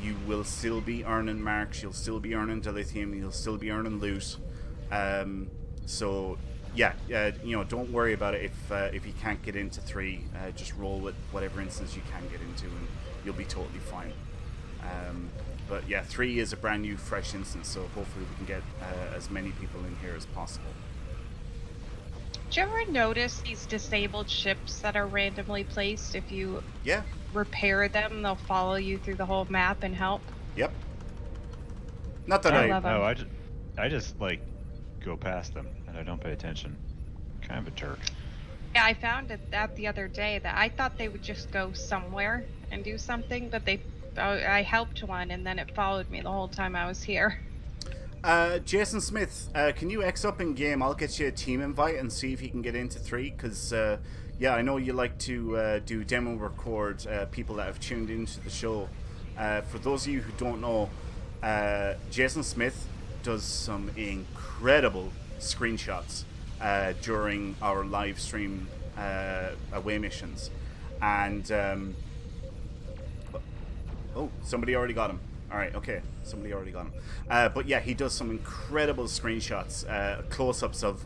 You will still be earning marks, you'll still be earning dilithium, you'll still be earning loot. So yeah, don't worry about it if you can't get into 3. Just roll with whatever instance you can get into, and you'll be totally fine. But yeah, 3 is a brand new, fresh instance, so hopefully we can get as many people in here as possible. Did you ever notice these disabled ships that are randomly placed? If you repair them, they'll follow you through the whole map and help. Yep. Not that I love them. No, I just like go past them and I don't pay attention. Kind of a jerk. Yeah, I found that the other day that I thought they would just go somewhere and do something, but I helped one and then it followed me the whole time I was here. Jason Smith, can you X up in game? I'll get you a team invite and see if you can get into 3, because I know you like to do demo record people that have tuned into the show. For those of you who don't know, Jason Smith does some incredible screenshots during our live stream away missions, and somebody already got him. All right, okay, somebody already got him. But yeah, he does some incredible screenshots, close-ups of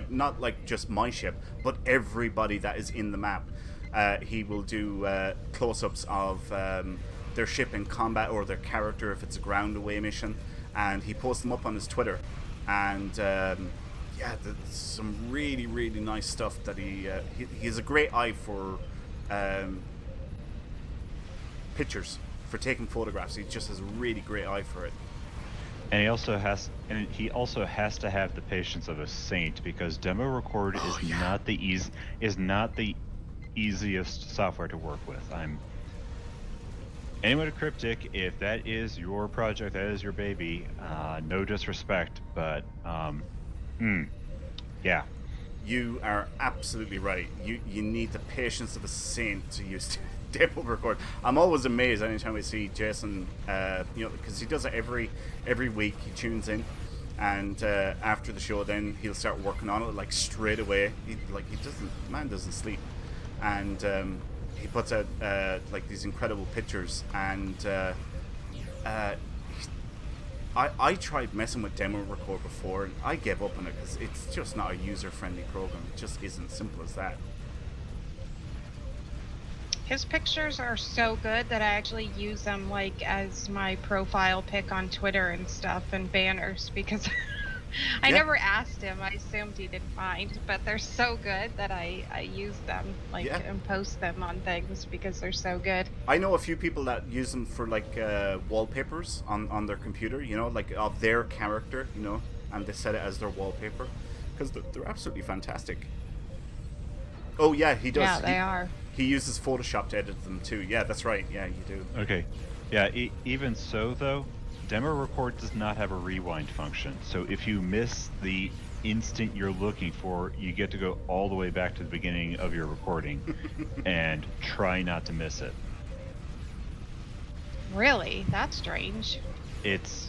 not like just my ship, but everybody that is in the map. He will do close-ups of their ship in combat, or their character if it's a ground away mission, and he posts them up on his Twitter. And there's some really, really nice stuff that he has a great eye for pictures, for taking photographs. He just has a really great eye for it. And he also has to have the patience of a saint, because demo record is not the easiest software to work with. Anyone at Cryptic, if that is your project, that is your baby, no disrespect, but yeah. You are absolutely right. You need the patience of a saint to use demo record. I'm always amazed anytime I see Jason, because he does it every week. He tunes in, and after the show, then he'll start working on it like straight away. Man doesn't sleep, and he puts out like these incredible pictures. And I tried messing with demo record before, and I gave up on it because it's just not a user-friendly program. It just isn't simple as that. His pictures are so good that I actually use them like as my profile pic on Twitter and stuff, and banners, because I never asked him. I assumed he didn't mind, but they're so good that I use them and post them on things because they're so good. I know a few people that use them for like wallpapers on their computer, like of their character, and they set it as their wallpaper because they're absolutely fantastic. Oh yeah, he does. Yeah, they are. He uses Photoshop to edit them too. Yeah, that's right. Yeah, you do. Okay. Yeah, even so, though, demo record does not have a rewind function. So if you miss the instant you're looking for, you get to go all the way back to the beginning of your recording and try not to miss it. Really? That's strange. It's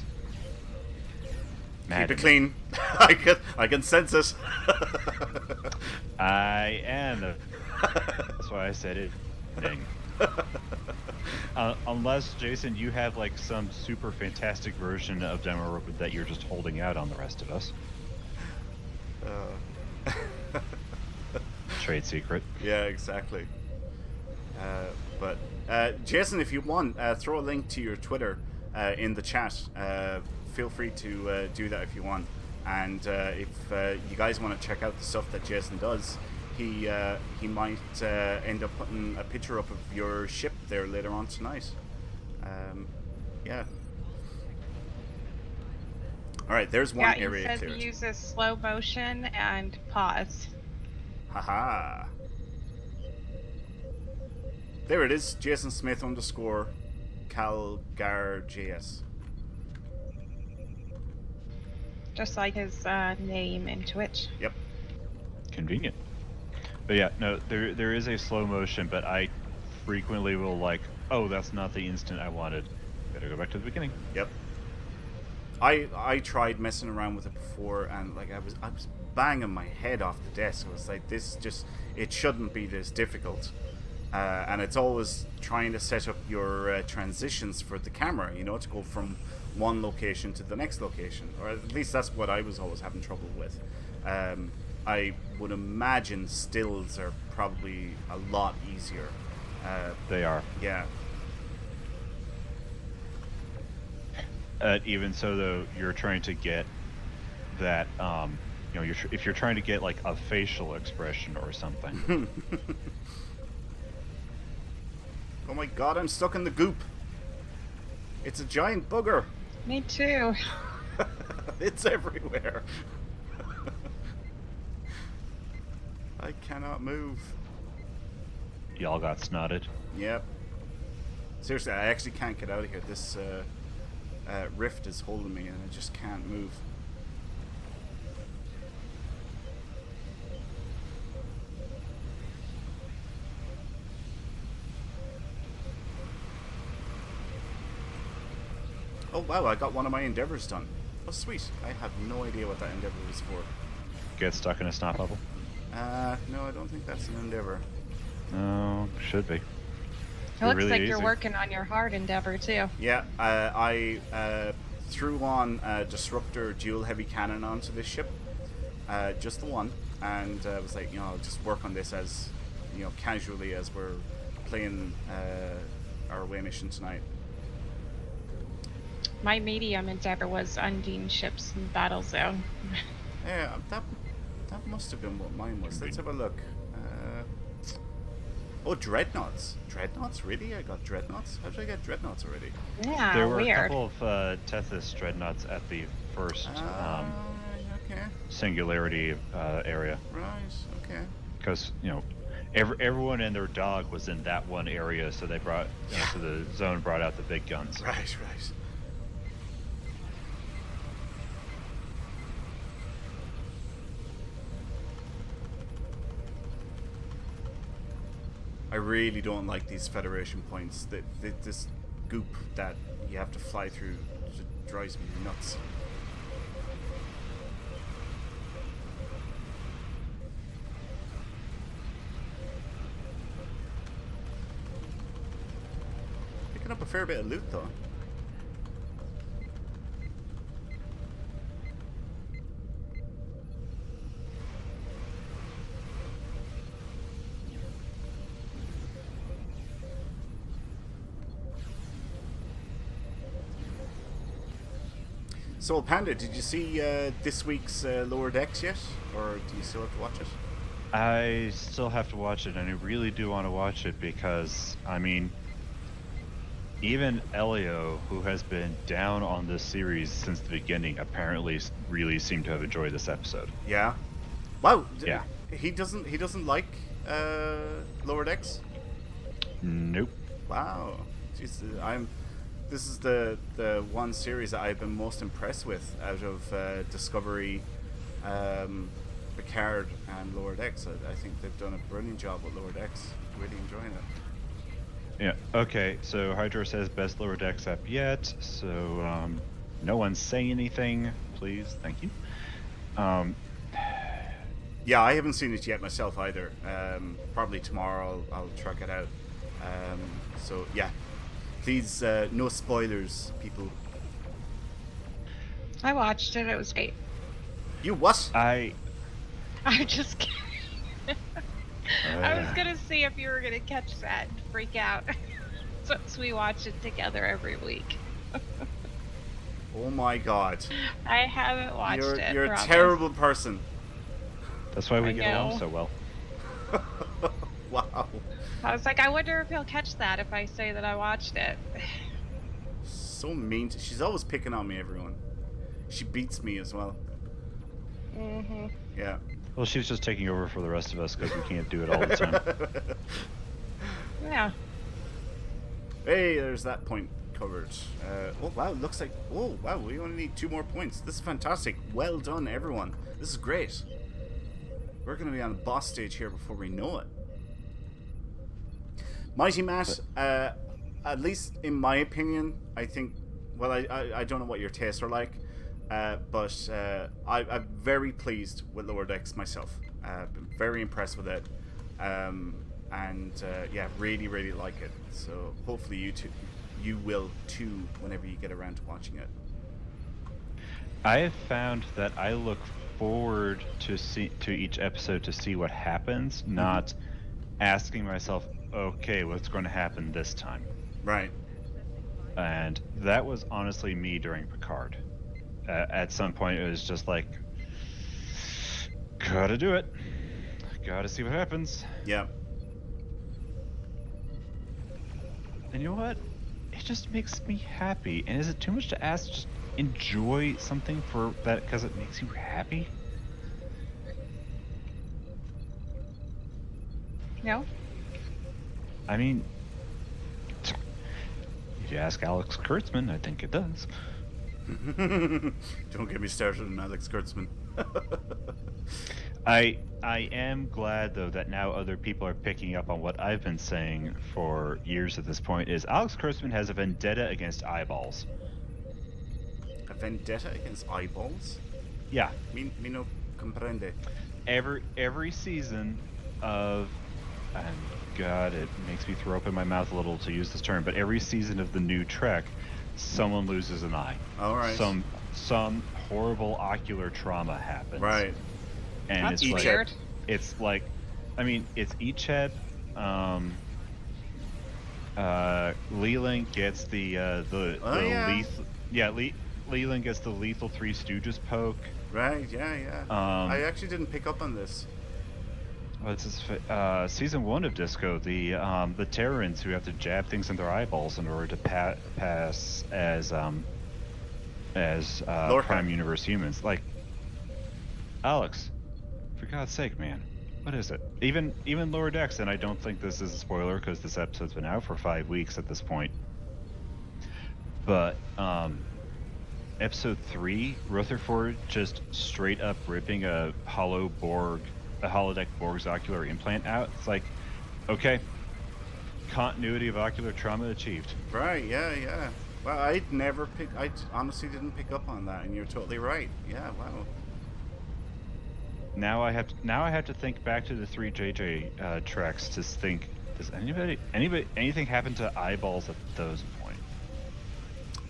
keep it clean. I can sense it. I am. That's why I said it. Dang. Unless, Jason, you have like some super fantastic version of demo record that you're just holding out on the rest of us. Trade secret. Yeah, exactly. But Jason, if you want, throw a link to your Twitter in the chat. Feel free to do that if you want. And if you guys want to check out the stuff that Jason does, he might end up putting a picture up of your ship there later on tonight. Yeah. All right, there's one area cleared. Yeah, he says he uses slow motion and pause. Haha. There it is, Jason Smith _ CalgarJS. Just like his name in Twitch. Yep. Convenient. But yeah, no, there is a slow motion, but I frequently will oh, that's not the instant I wanted. Better go back to the beginning. Yep. I tried messing around with it before, and I was banging my head off the desk. I was like, it shouldn't be this difficult. And it's always trying to set up your transitions for the camera, to go from one location to the next location, or at least that's what I was always having trouble with. I would imagine stills are probably a lot easier. They are. Yeah. Even so, though, you're trying to get that, if you're trying to get like a facial expression or something. Oh my god, I'm stuck in the goop. It's a giant booger. Me too. It's everywhere. I cannot move. Y'all got snotted. Yep. Seriously, I actually can't get out of here. This rift is holding me and I just can't move. Oh wow, I got one of my endeavors done. Oh sweet. I have no idea what that endeavor was for. Get stuck in a snot bubble? No, I don't think that's an endeavor. No, should be. It looks really like easy. you're working on your hard endeavor too. Yeah, I threw on a disruptor dual heavy cannon onto this ship, just the one, and I was like, I'll just work on this as, casually as we're playing our away mission tonight. My medium endeavor was undine ships in battle zone. Yeah, that must have been what mine was. Let's have a look. Oh, dreadnoughts. Dreadnoughts? Really? I got dreadnoughts? How did I get dreadnoughts already? Yeah, there were weird. a couple of Tethys dreadnoughts at the first Okay. singularity area. Right, okay. Because, everyone and their dog was in that one area, so they brought, so the zone brought out the big guns. Right. really don't like these Federation points. This goop that you have to fly through just drives me nuts. Picking up a fair bit of loot though. So, Panda, did you see this week's Lower Decks yet? Or do you still have to watch it? I still have to watch it, and I really do want to watch it because, I mean, even Elio, who has been down on this series since the beginning, apparently really seemed to have enjoyed this episode. Yeah. Wow. Yeah. He doesn't like Lower Decks? Nope. Wow. Jeez, this is the one series that I've been most impressed with out of Discovery, Picard, and Lower Decks. I think they've done a brilliant job with Lower Decks. Really enjoying it. Yeah. Okay. So Hydro says best Lower Decks app yet. So no one say anything, please. Thank you. Yeah, I haven't seen it yet myself either. Probably tomorrow I'll track it out. So yeah, please no spoilers, people. I watched it. It was great. You what? I'm just kidding. I was gonna see if you were gonna catch that and freak out since we watch it together every week. Oh my god. I haven't watched it. You're a promise. terrible person. That's why we I get along know. so well. Wow. I was like, I wonder if he'll catch that if I say that I watched it. So mean. She's always picking on me, everyone. She beats me as well. Mm-hmm. Yeah. Well, she's just taking over for the rest of us because we can't do it all the time. Yeah. Hey, there's that point covered. Oh wow, looks like. Oh wow, we only need 2 more points. This is fantastic. Well done, everyone. This is great. We're going to be on the boss stage here before we know it. Mighty Matt, at least in my opinion, I think. Well, I don't know what your tastes are like, but I'm very pleased with Lower Decks myself. Been very impressed with it, and yeah, really like it. So hopefully you will too whenever you get around to watching it. I have found that I look forward to each episode to see what happens, not asking myself, okay, what's going to happen this time? Right. And that was honestly me during Picard. At some point, it was just like, gotta do it. Gotta see what happens. Yeah. And you know what? It just makes me happy. And is it too much to ask? Just enjoy something for that because it makes you happy? No? I mean, if you ask Alex Kurtzman, I think it does. Don't get me started on Alex Kurtzman. I am glad though that now other people are picking up on what I've been saying for years at this point. Is Alex Kurtzman has a vendetta against eyeballs. A vendetta against eyeballs? Yeah. Me no comprende. Every season of, and God, it makes me throw up in my mouth a little to use this term, but every season of the new Trek, someone loses an eye. All right. Some horrible ocular trauma happens. Right. And That's it's like, weird. it's like, I mean, it's Icheb. Leland gets the lethal. Yeah, Leland gets the lethal Three Stooges poke. Right. Yeah. I actually didn't pick up on this. What's this? Season 1 of Disco, the Terrans who have to jab things in their eyeballs in order to pass as Prime Universe humans. Like, Alex, for God's sake, man, what is it? Even Lower Decks, and I don't think this is a spoiler because this episode's been out for 5 weeks at this point. But episode 3, Rutherford just straight up ripping a holodeck Borg's ocular implant out. It's like, okay, Continuity of ocular trauma achieved. Right, yeah. Well, I honestly didn't pick up on that, and you're totally right. Yeah, wow. Now I have to think back to the 3 JJ treks to think. Does anything happen to eyeballs at those points?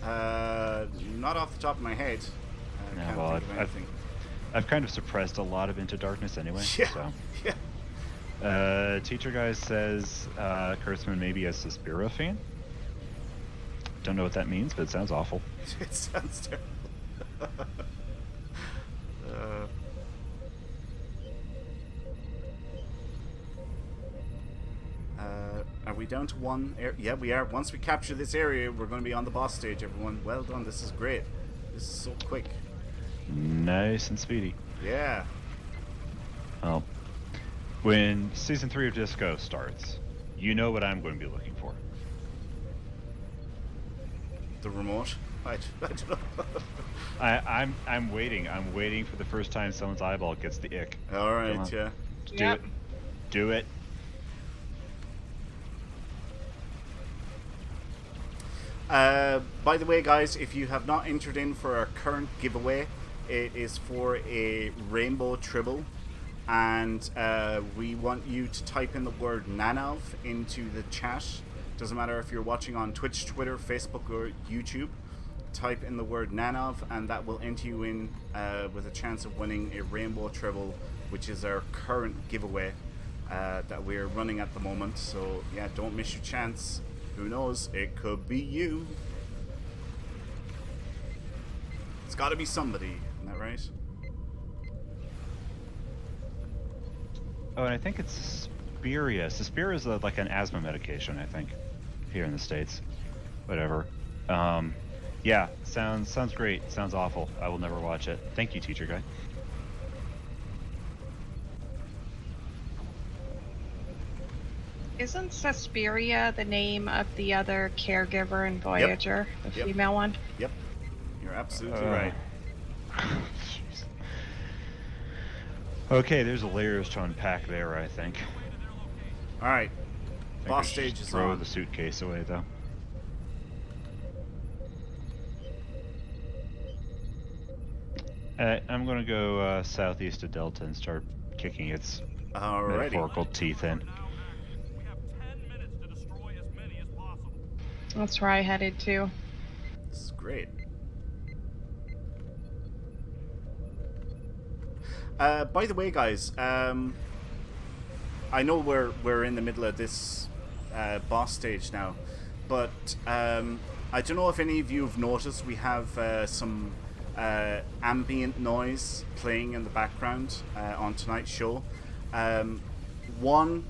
Not off the top of my head. Yeah, Can't well, think of anything. I've kind of suppressed a lot of Into Darkness anyway. Yeah. So. Yeah. Teacher guy says Kurtzman maybe a Suspiria fan. Don't know what that means, but it sounds awful. It sounds terrible. Are we down to one? Yeah, we are. Once we capture this area, we're going to be on the boss stage, everyone. Well done. This is great. This is so quick. Nice and speedy. Yeah. Well, when season 3 of Disco starts, you know what I'm going to be looking for. The remote? I don't know. I'm waiting. I'm waiting for the first time someone's eyeball gets the ick. All right, yeah. Yep. Do it. By the way, guys, if you have not entered in for our current giveaway, it is for a rainbow tribble, and we want you to type in the word Nanov into the chat. Doesn't matter if you're watching on Twitch, Twitter, Facebook, or YouTube. Type in the word Nanov, and that will enter you in with a chance of winning a rainbow tribble, which is our current giveaway that we're running at the moment. So yeah, don't miss your chance. Who knows? It could be you. It's got to be somebody. Isn't that right? Oh, and I think it's Suspiria. Suspiria is like an asthma medication, I think, here in the States. Whatever. Yeah, sounds great. Sounds awful. I will never watch it. Thank you, teacher guy. Isn't Suspiria the name of the other caregiver in Voyager, the female one? Yep. You're absolutely right. Jeez. Okay, there's layers to unpack there, I think. All right. I think Boss I should stage just is throw on. the suitcase away, though. I'm going to go southeast of Delta and start kicking its Alrighty. metaphorical teeth in. That's where I headed to. This is great. By the way, guys, I know we're in the middle of this boss stage now, but I don't know if any of you have noticed we have some ambient noise playing in the background on tonight's show. One,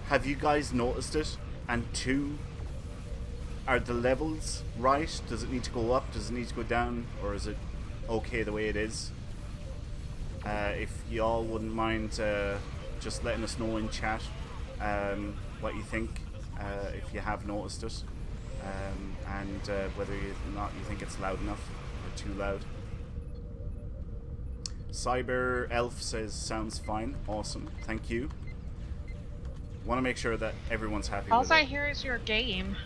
have you guys noticed it? And two, are the levels right? Does it need to go up? Does it need to go down? Or is it okay the way it is? If y'all wouldn't mind just letting us know in chat what you think, if you have noticed it, and whether or not you think it's loud enough or too loud. Cyber Elf says sounds fine. Awesome, thank you. Want to make sure that everyone's happy All with I it. hear is your game.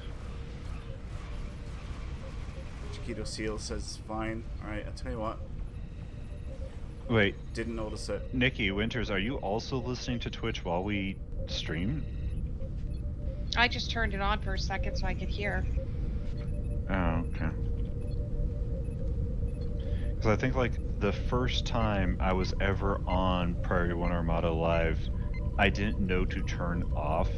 Chiquito Seal says fine. Alright, I'll tell you what. Wait, Didn't notice it. Nikki Winters, are you also listening to Twitch while we stream? I just turned it on for a second so I could hear. Oh, okay. Because I think, like, the first time I was ever on Priority 1 Armada Live, I didn't know to turn off.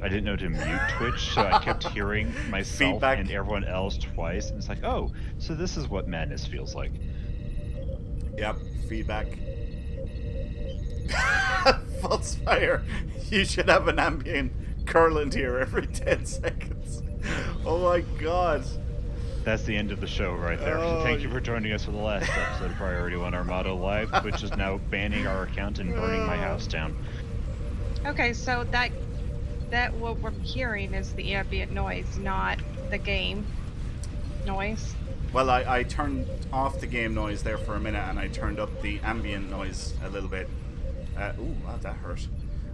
I didn't know to mute Twitch, so I kept hearing myself Feedback. and everyone else twice. And it's like, oh, so this is what madness feels like. Yep, feedback. False fire. You should have an ambient curlant here every 10 seconds. Oh my god. That's the end of the show right there. Oh, Thank you for joining us for the last episode of Priority 1 Armada Live, which is now banning our account and burning my house down. Okay, so that what we're hearing is the ambient noise, not the game noise. Well, I turned off the game noise there for a minute and I turned up the ambient noise a little bit. Ooh, wow, that hurt.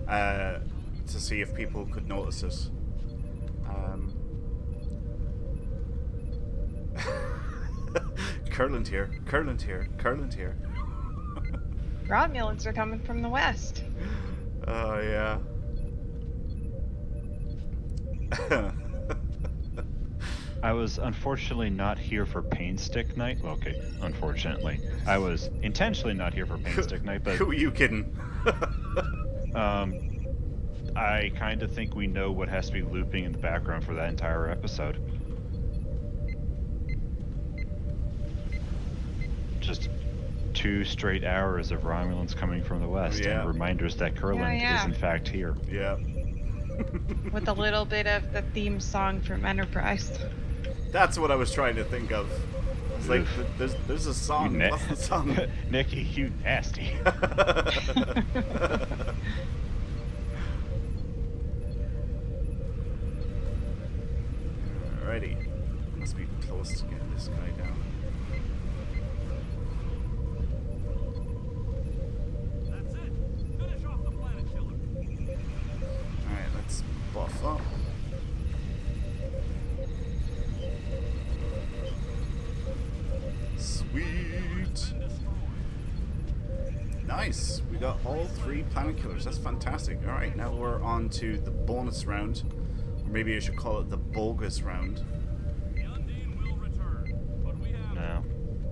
To see if people could notice it. Curland here. Curland here. Curland here. Romulans are coming from the west. Oh, yeah. I was unfortunately not here for Pain Stick Night. Well, okay, unfortunately. I was intentionally not here for Pain Stick Night, but... Who are you kidding? I kind of think we know what has to be looping in the background for that entire episode. Just 2 straight hours of Romulans coming from the west, and reminders that Kurland is in fact here. Yeah. With a little bit of the theme song from Enterprise. That's what I was trying to think of. It's like, there's a song. What's the song? Nikki, you nasty. Alrighty. Must be close to getting this guy down. That's it. Finish off the planet killer. Alright, let's buff up. Sweet. Nice. We got all 3 planet killers. That's fantastic. Alright, now we're on to the bonus round. Or maybe I should call it the bogus round. The Undine will return, but we have No.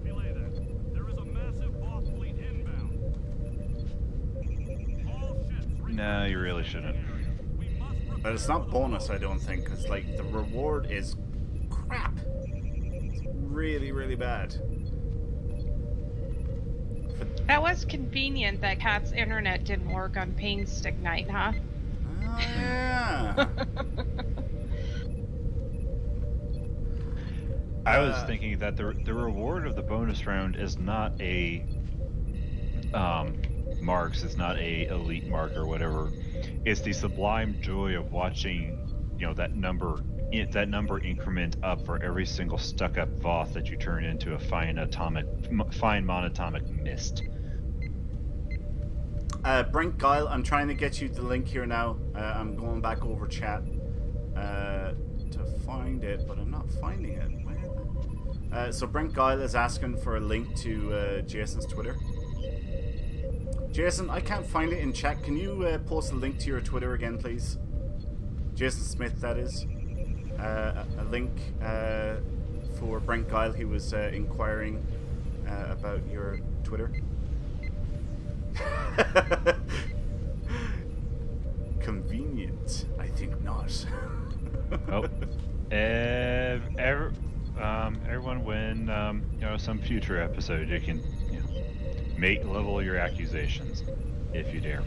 delay that. There is a massive Voth fleet inbound. All ships. No, you really shouldn't. We must But it's not bonus, I don't think, because like the reward is crap. It's really, really bad. That was convenient that Kat's internet didn't work on Pain Stick Night, huh? Oh, yeah. I was thinking that the reward of the bonus round is not a marks, it's not a elite mark or whatever. It's the sublime joy of watching, that number increment up for every single stuck-up Voth that you turn into a fine monatomic mist. Brent Guile, I'm trying to get you the link here now. I'm going back over chat to find it, but I'm not finding it. Where? So Brent Guile is asking for a link to Jason's Twitter. Jason, I can't find it in chat. Can you post a link to your Twitter again, please? Jason Smith, that is. A link for Brent Guile. He was inquiring about your Twitter. Convenient, I think not. Oh, everyone, when some future episode, you can make level your accusations if you dare.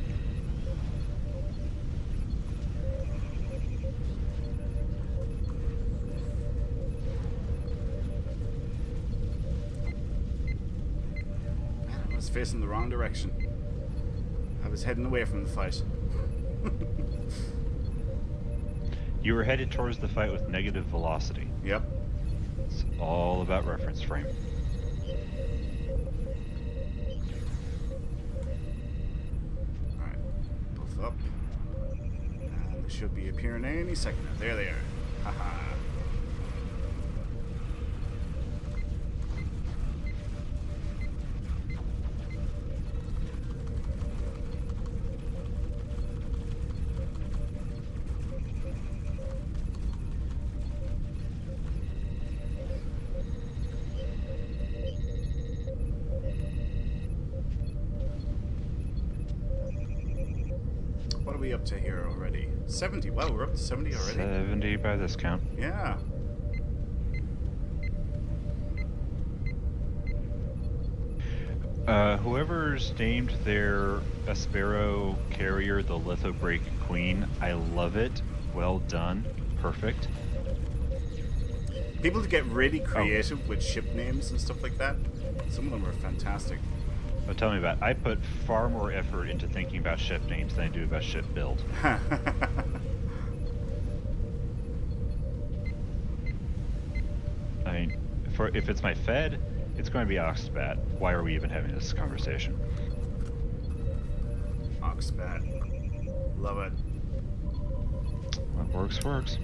Man, I was facing the wrong direction. I was heading away from the fight. You were headed towards the fight with negative velocity. Yep. It's all about reference frame. Alright. Buff up. And they should be appearing any second now. There they are. Haha. What are we up to here already? 70. Wow, we're up to 70 already. 70 by this count. Yeah. Whoever's named their Aspero carrier the Lithobreak Queen, I love it. Well done. Perfect. People to get really creative with ship names and stuff like that. Some of them are fantastic. But tell me about it. I put far more effort into thinking about ship names than I do about ship build. I mean, if it's my Fed, it's going to be Oxbat. Why are we even having this conversation? Oxbat. Love it. What works, works.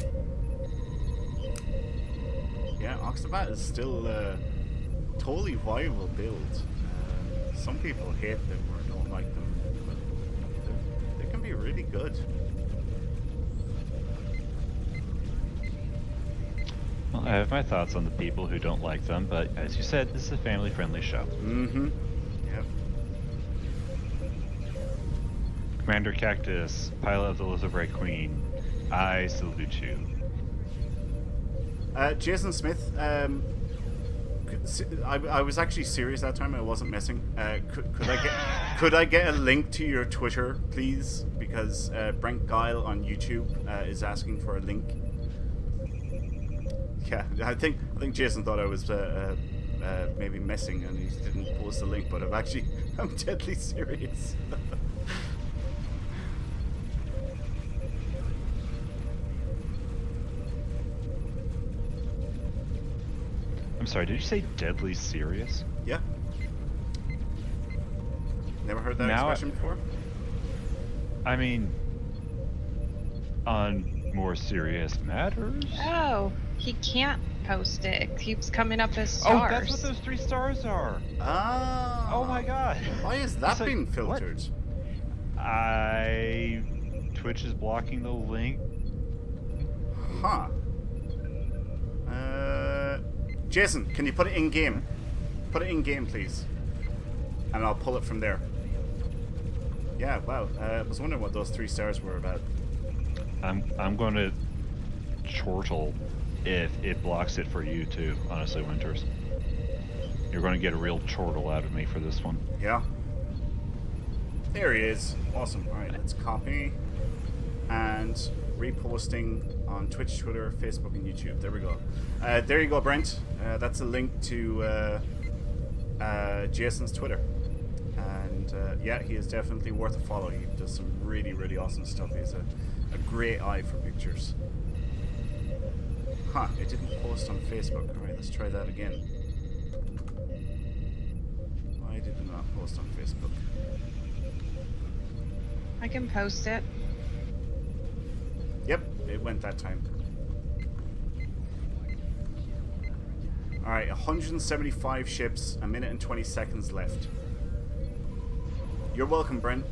Yeah, Oxbat is still totally viable build. Some people hate them or don't like them, but they can be really good. Well, I have my thoughts on the people who don't like them, but as you said, this is a family-friendly show. Mm-hmm. Yep. Commander Cactus, pilot of the Elizabeth Queen, I salute you. Jason Smith, I was actually serious that time. I wasn't messing. Could I get a link to your Twitter, please? Because Brent Guile on YouTube is asking for a link. Yeah, I think Jason thought I was maybe messing and he didn't post a link, but I'm deadly serious. I'm sorry, did you say deadly serious? Yeah. Never heard that Now expression before? I mean, on more serious matters? Oh, he can't post it. It keeps coming up as Oh, stars. that's what those 3 stars are! Ah. Oh my god! Why is that It's like, being filtered? Twitch is blocking the link. Huh. Jason, can you put it in game? Put it in game, please. And I'll pull it from there. Yeah, wow. I was wondering what those 3 stars were about. I'm going to chortle if it blocks it for you too, honestly, Winters. You're going to get a real chortle out of me for this one. Yeah. There he is. Awesome. Alright, let's copy. And reposting on Twitch, Twitter, Facebook, and YouTube. There we go. There you go, Brent. That's a link to Jason's Twitter. And yeah, he is definitely worth a follow. He does some really, really awesome stuff. He has a great eye for pictures. Huh, it didn't post on Facebook. Alright, let's try that again. Why did it not post on Facebook? I can post it. Yep, it went that time. Alright, 175 ships, a minute and 20 seconds left. You're welcome, Brent.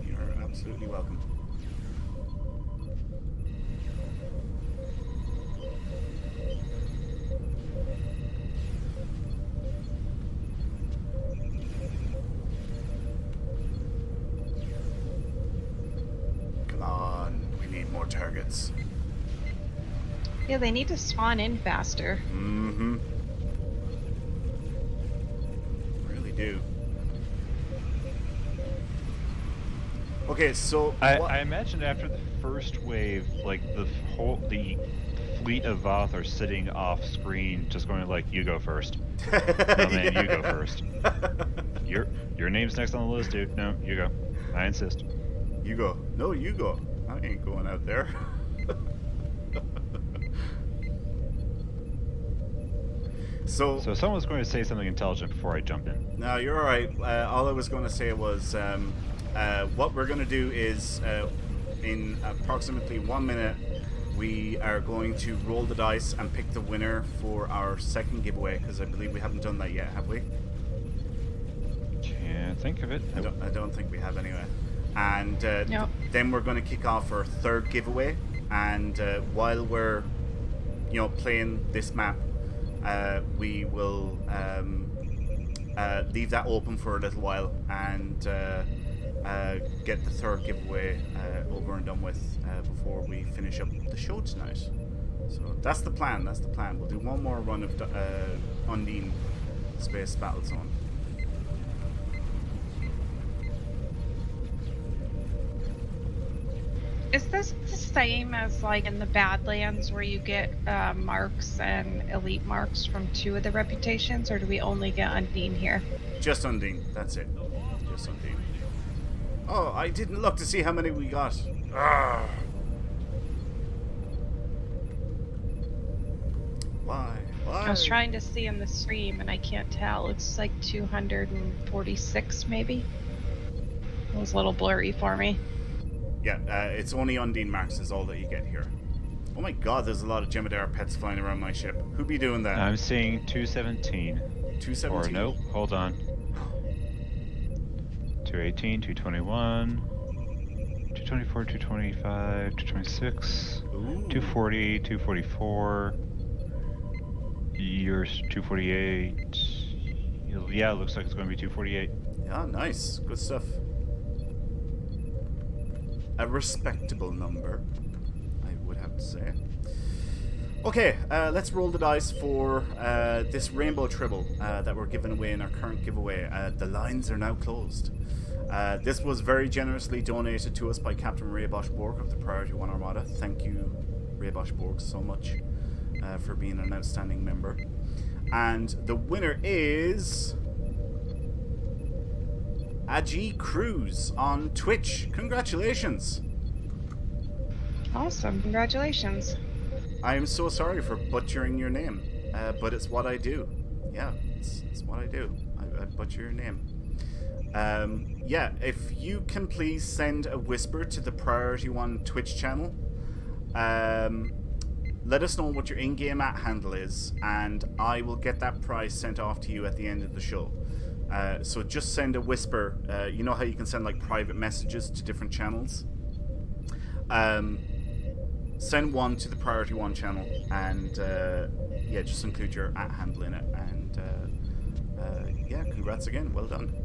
You're absolutely welcome. Come on, we need more targets. Yeah, they need to spawn in faster. Mm-hmm. Really do. Okay, so I imagine after the first wave, like the fleet of Voth are sitting off screen, just going like, "You go first." No, man, you go first. Your name's next on the list, dude. No, you go. I insist. You go. No, you go. I ain't going out there. So someone's going to say something intelligent before I jump in. no, you're all right. All I was going to say was what we're going to do is in approximately 1 minute, we are going to roll the dice and pick the winner for our second giveaway, because I believe we haven't done that yet, have we? Can't think of it. I don't think we have anyway. And Nope. then we're going to kick off our third giveaway. And while we're, playing this map, we will leave that open for a little while and get the third giveaway over and done with before we finish up the show tonight. So that's the plan. That's the plan. We'll do one more run of Undine Space Battle Zone. Is this the same as like in the Badlands where you get marks and elite marks from 2 of the reputations, or do we only get Undine here? Just Undine. That's it. Just Undine. Oh, I didn't look to see how many we got. Arrgh. Why? I was trying to see in the stream and I can't tell. It's like 246 maybe. It was a little blurry for me. Yeah, it's only Undine marks is all that you get here. Oh my god, there's a lot of Jemadar pets flying around my ship. Who be doing that? I'm seeing 217. 217? Or nope, hold on. 218, 221, 224, 225, 226, Ooh. 240, 244. Yours 248. Yeah, it looks like it's going to be 248. Yeah, nice. Good stuff. A respectable number, I would have to say. Okay, let's roll the dice for this rainbow tribble that we're giving away in our current giveaway. The lines are now closed. This was very generously donated to us by Captain Ray Bosch-Borg of the Priority 1 Armada. Thank you, Ray Bosch-Borg, so much for being an outstanding member. And the winner is Aji Cruz on Twitch. Congratulations. Awesome. Congratulations. I am so sorry for butchering your name, but it's what I do. Yeah, it's what I do. I butcher your name. Yeah, if you can please send a whisper to the Priority 1 Twitch channel. Let us know what your in-game handle is, and I will get that prize sent off to you at the end of the show. So just send a whisper. You know how you can send like private messages to different channels? Send one to the Priority 1 channel, and yeah, just include your handle in it. And yeah, congrats again. Well done.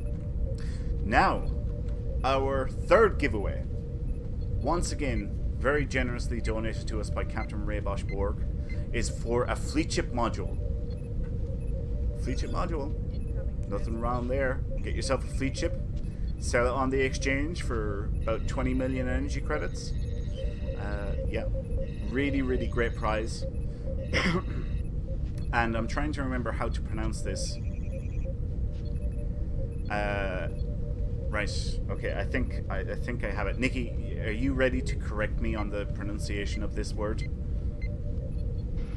Now, our third giveaway. Once again, very generously donated to us by Captain Ray Bosch-Borg, is for a fleet ship module. Fleet ship module. Nothing wrong there. Get yourself a fleet ship. Sell it on the exchange for about 20 million energy credits. Yeah. Really, really great prize. And I'm trying to remember how to pronounce this. Right. Okay. I think I have it. Nikki, are you ready to correct me on the pronunciation of this word?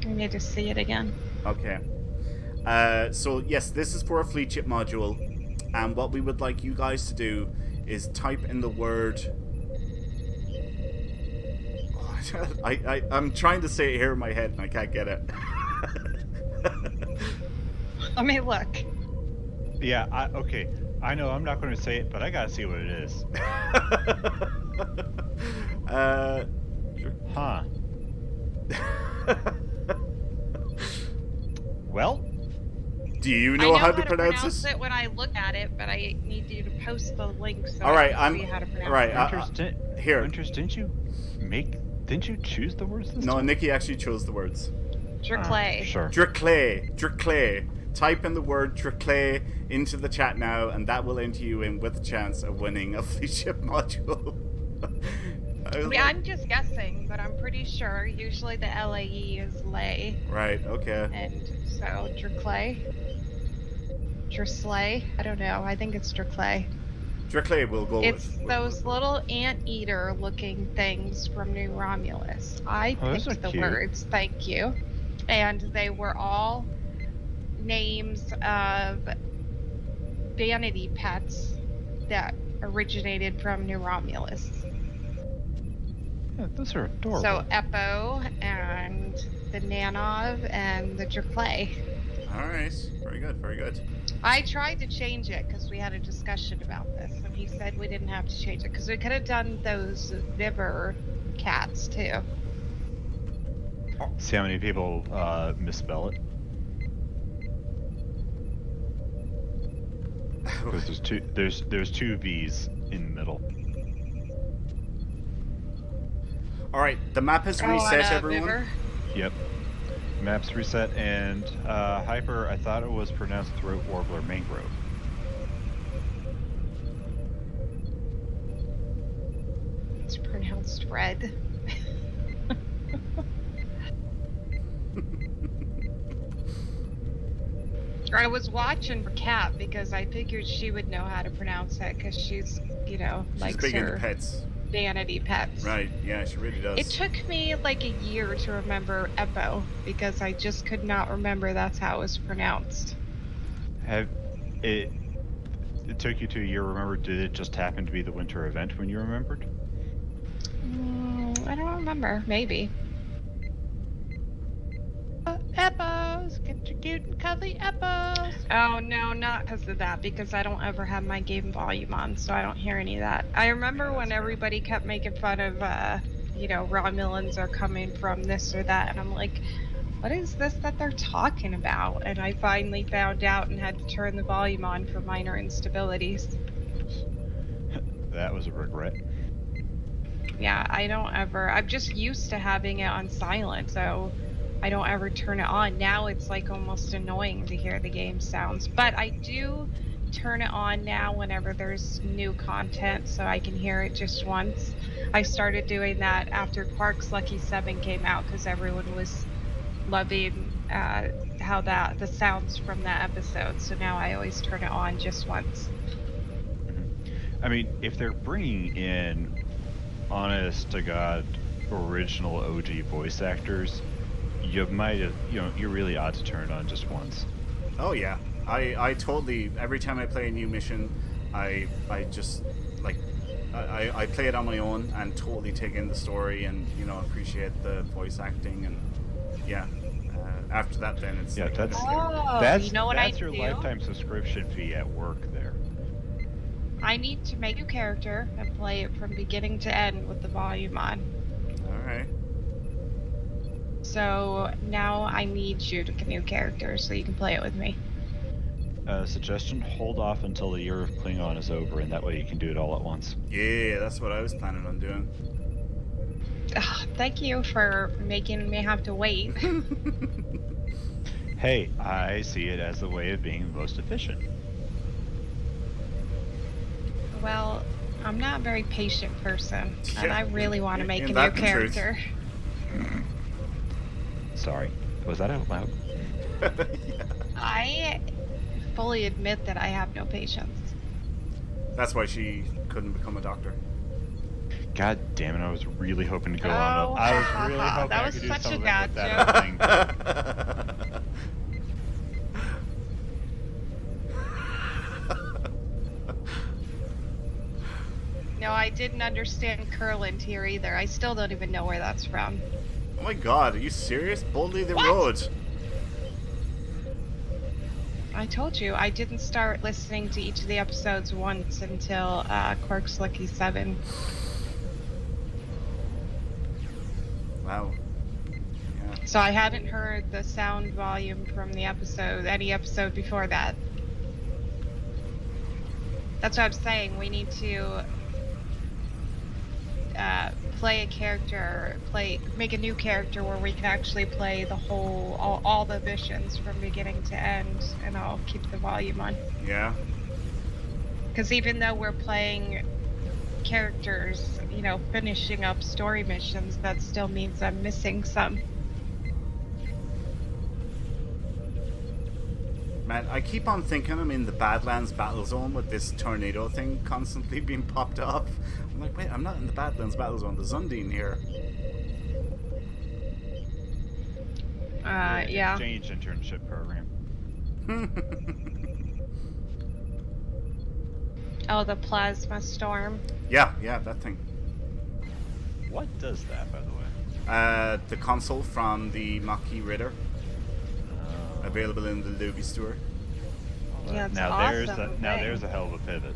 I need to see it again. Okay. So yes, this is for a fleet ship module, and what we would like you guys to do is type in the word. I'm trying to say it here in my head and I can't get it. Let me look. Yeah, okay. I know I'm not going to say it, but I gotta see what it is. Huh. Well, do you know how to pronounce this? it when I look at it, but I need you to post the link so all right, I can see how to pronounce right, it. Here. Winters, didn't you choose the words this No, time? Nikki actually chose the words. Draclay. Sure. Draclay. Type in the word Draclay into the chat now, and that will enter you in with a chance of winning a fleet ship module. I'm just guessing, but I'm pretty sure. Usually the LAE is lay. Right, okay. And so Draclay. Draslay? I don't know. I think it's Draclay. Draclay will go It's with. those little anteater looking things from New Romulus. I those picked are the cute. words, thank you. And they were all names of vanity pets that originated from New Romulus. Yeah, those are adorable. So Eppo and the Nanov and the Draclay. Alright, very good, very good. I tried to change it because we had a discussion about this, and he said we didn't have to change it because we could have done those Viver cats too. See how many people misspell it? Because there's two V's in the middle. Alright, the map has reset, everyone. Viver. Yep. Maps reset, and Hyper, I thought it was pronounced throat warbler mangrove. It's pronounced red. I was watching for Kat because I figured she would know how to pronounce it because she's, She's likes big into her pets. vanity pets. Right, yeah, she really does. It took me like a year to remember Eppo because I just could not remember that's how it was pronounced. It took you to a year to remember. Did it just happen to be the winter event when you remembered? I don't remember. Maybe. cute and cuddly Eppos. Oh no, not because of that, because I don't ever have my game volume on, so I don't hear any of that. I remember Yeah, when that's fair. everybody kept making fun of, Romulans are coming from this or that, and I'm like, what is this that they're talking about? And I finally found out and had to turn the volume on for minor instabilities. That was a regret. Yeah, I'm just used to having it on silent, so I don't ever turn it on. Now it's like almost annoying to hear the game sounds, but I do turn it on now whenever there's new content so I can hear it just once. I started doing that after Quark's Lucky 7 came out because everyone was loving how the sounds from that episode, so now I always turn it on just once. I mean, if they're bringing in honest to God original OG voice actors, you might have, you really ought to turn it on just once. Oh yeah, I totally, every time I play a new mission, I just like I play it on my own and totally take in the story and appreciate the voice acting, and yeah. After that, then it's Yeah, like, that's You know what I that's your do? lifetime subscription fee at work there. I need to make a character and play it from beginning to end with the volume on. all right. So now I need you to get a new character so you can play it with me. Suggestion: hold off until the year of Klingon is over, and that way you can do it all at once. Yeah, that's what I was planning on doing. Thank you for making me have to wait. Hey, I see it as the way of being most efficient. Well, I'm not a very patient person, and Yeah, I really want to make a ain't new that the truth? character. Sorry, was that out loud? Yeah. I fully admit that I have no patience. That's why she couldn't become a doctor. God damn it! I was really hoping to go Oh, on. I was really hoping that I was could do such a something bad with that opening. No, I didn't understand Curland here either. I still don't even know where that's from. Oh my god, are you serious? Boldly the What? Road. I told you, I didn't start listening to each of the episodes once until Quark's Lucky 7. Wow. Yeah. So I haven't heard the sound volume from the episode, any episode before that. That's what I'm saying. We need to play a character, make a new character where we can actually play the whole, all the missions from beginning to end, and I'll keep the volume on. Yeah. Because even though we're playing characters, finishing up story missions, that still means I'm missing some. Man, I keep on thinking I'm in the Badlands battle zone with this tornado thing constantly being popped off. I'm like, wait, I'm not in the Badlands battle zone. There's Undine here. Yeah. Exchange internship program. Oh, the plasma storm. Yeah, that thing. What does that, by the way? The console from the Maquis Ritter, available in the Luby store. Yeah, it's now awesome there's thing. there's a hell of a pivot.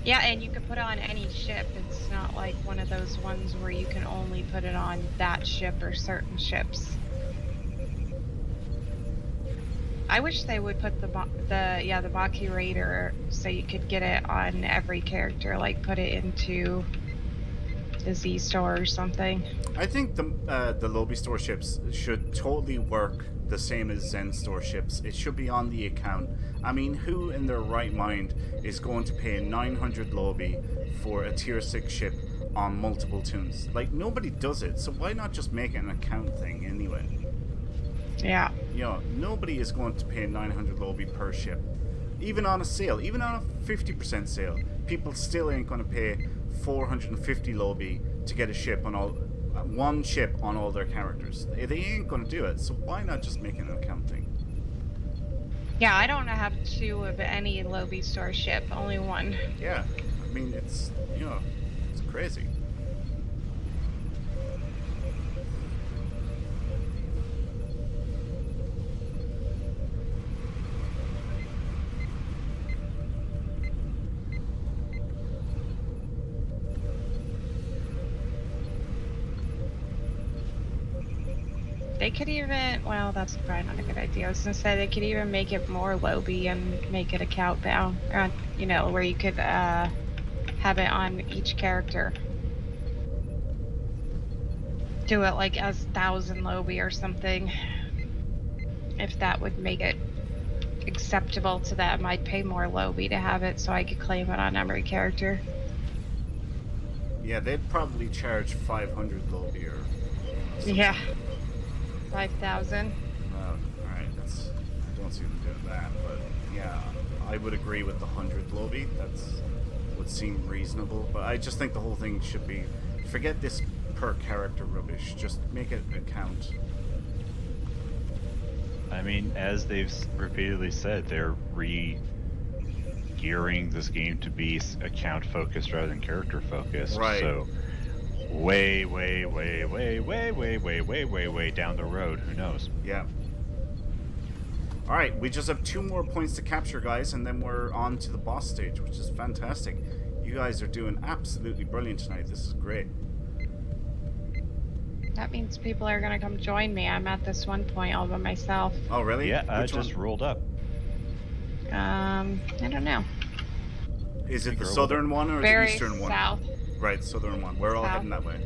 Yeah, and you can put it on any ship. It's not like one of those ones where you can only put it on that ship or certain ships. I wish they would put the Maquis Raider so you could get it on every character, like put it into the Z store or something. I think the Luby store ships should totally work the same as Zen store ships. It should be on the account. I mean, who in their right mind is going to pay 900 Luby for a tier 6 ship on multiple tunes? Like, nobody does it, so why not just make it an account thing anyway? Yeah. Nobody is going to pay 900 Luby per ship. Even on a sale, even on a 50% sale, people still ain't going to pay 450 Luby to get a ship on one ship on all their characters. They ain't going to do it, so why not just make it an account thing? Yeah, I don't have 2 of any Luby store ship, only 1. Yeah, I mean, it's crazy. They could even, well, that's probably not a good idea. I was gonna say they could even make it more lobby and make it a countdown, you know, where you could have it on each character. Do it like as 1,000 lobby or something. If that would make it acceptable to them, I'd pay more lobby to have it so I could claim it on every character. Yeah, they'd probably charge 500 lobby or something. Yeah. 5,000. Well, alright, that's... I don't see them doing that, but yeah, I would agree with the 100 lobby. That's... would seem reasonable, but I just think the whole thing should be... Forget this per character rubbish, just make it a count. I mean, as they've repeatedly said, they're gearing this game to be account focused rather than character focused. Right. So way down the road, who knows? Yeah. Alright, we just have 2 more points to capture, guys, and then we're on to the boss stage, which is fantastic. You guys are doing absolutely brilliant tonight. This is great. That means people are gonna come join me. I'm at this one point all by myself. Oh, really? Yeah, I Which just one? rolled up. I don't know. Is it the Girl. southern one or Very the eastern one? south. Right, southern one. We're all South. heading that way.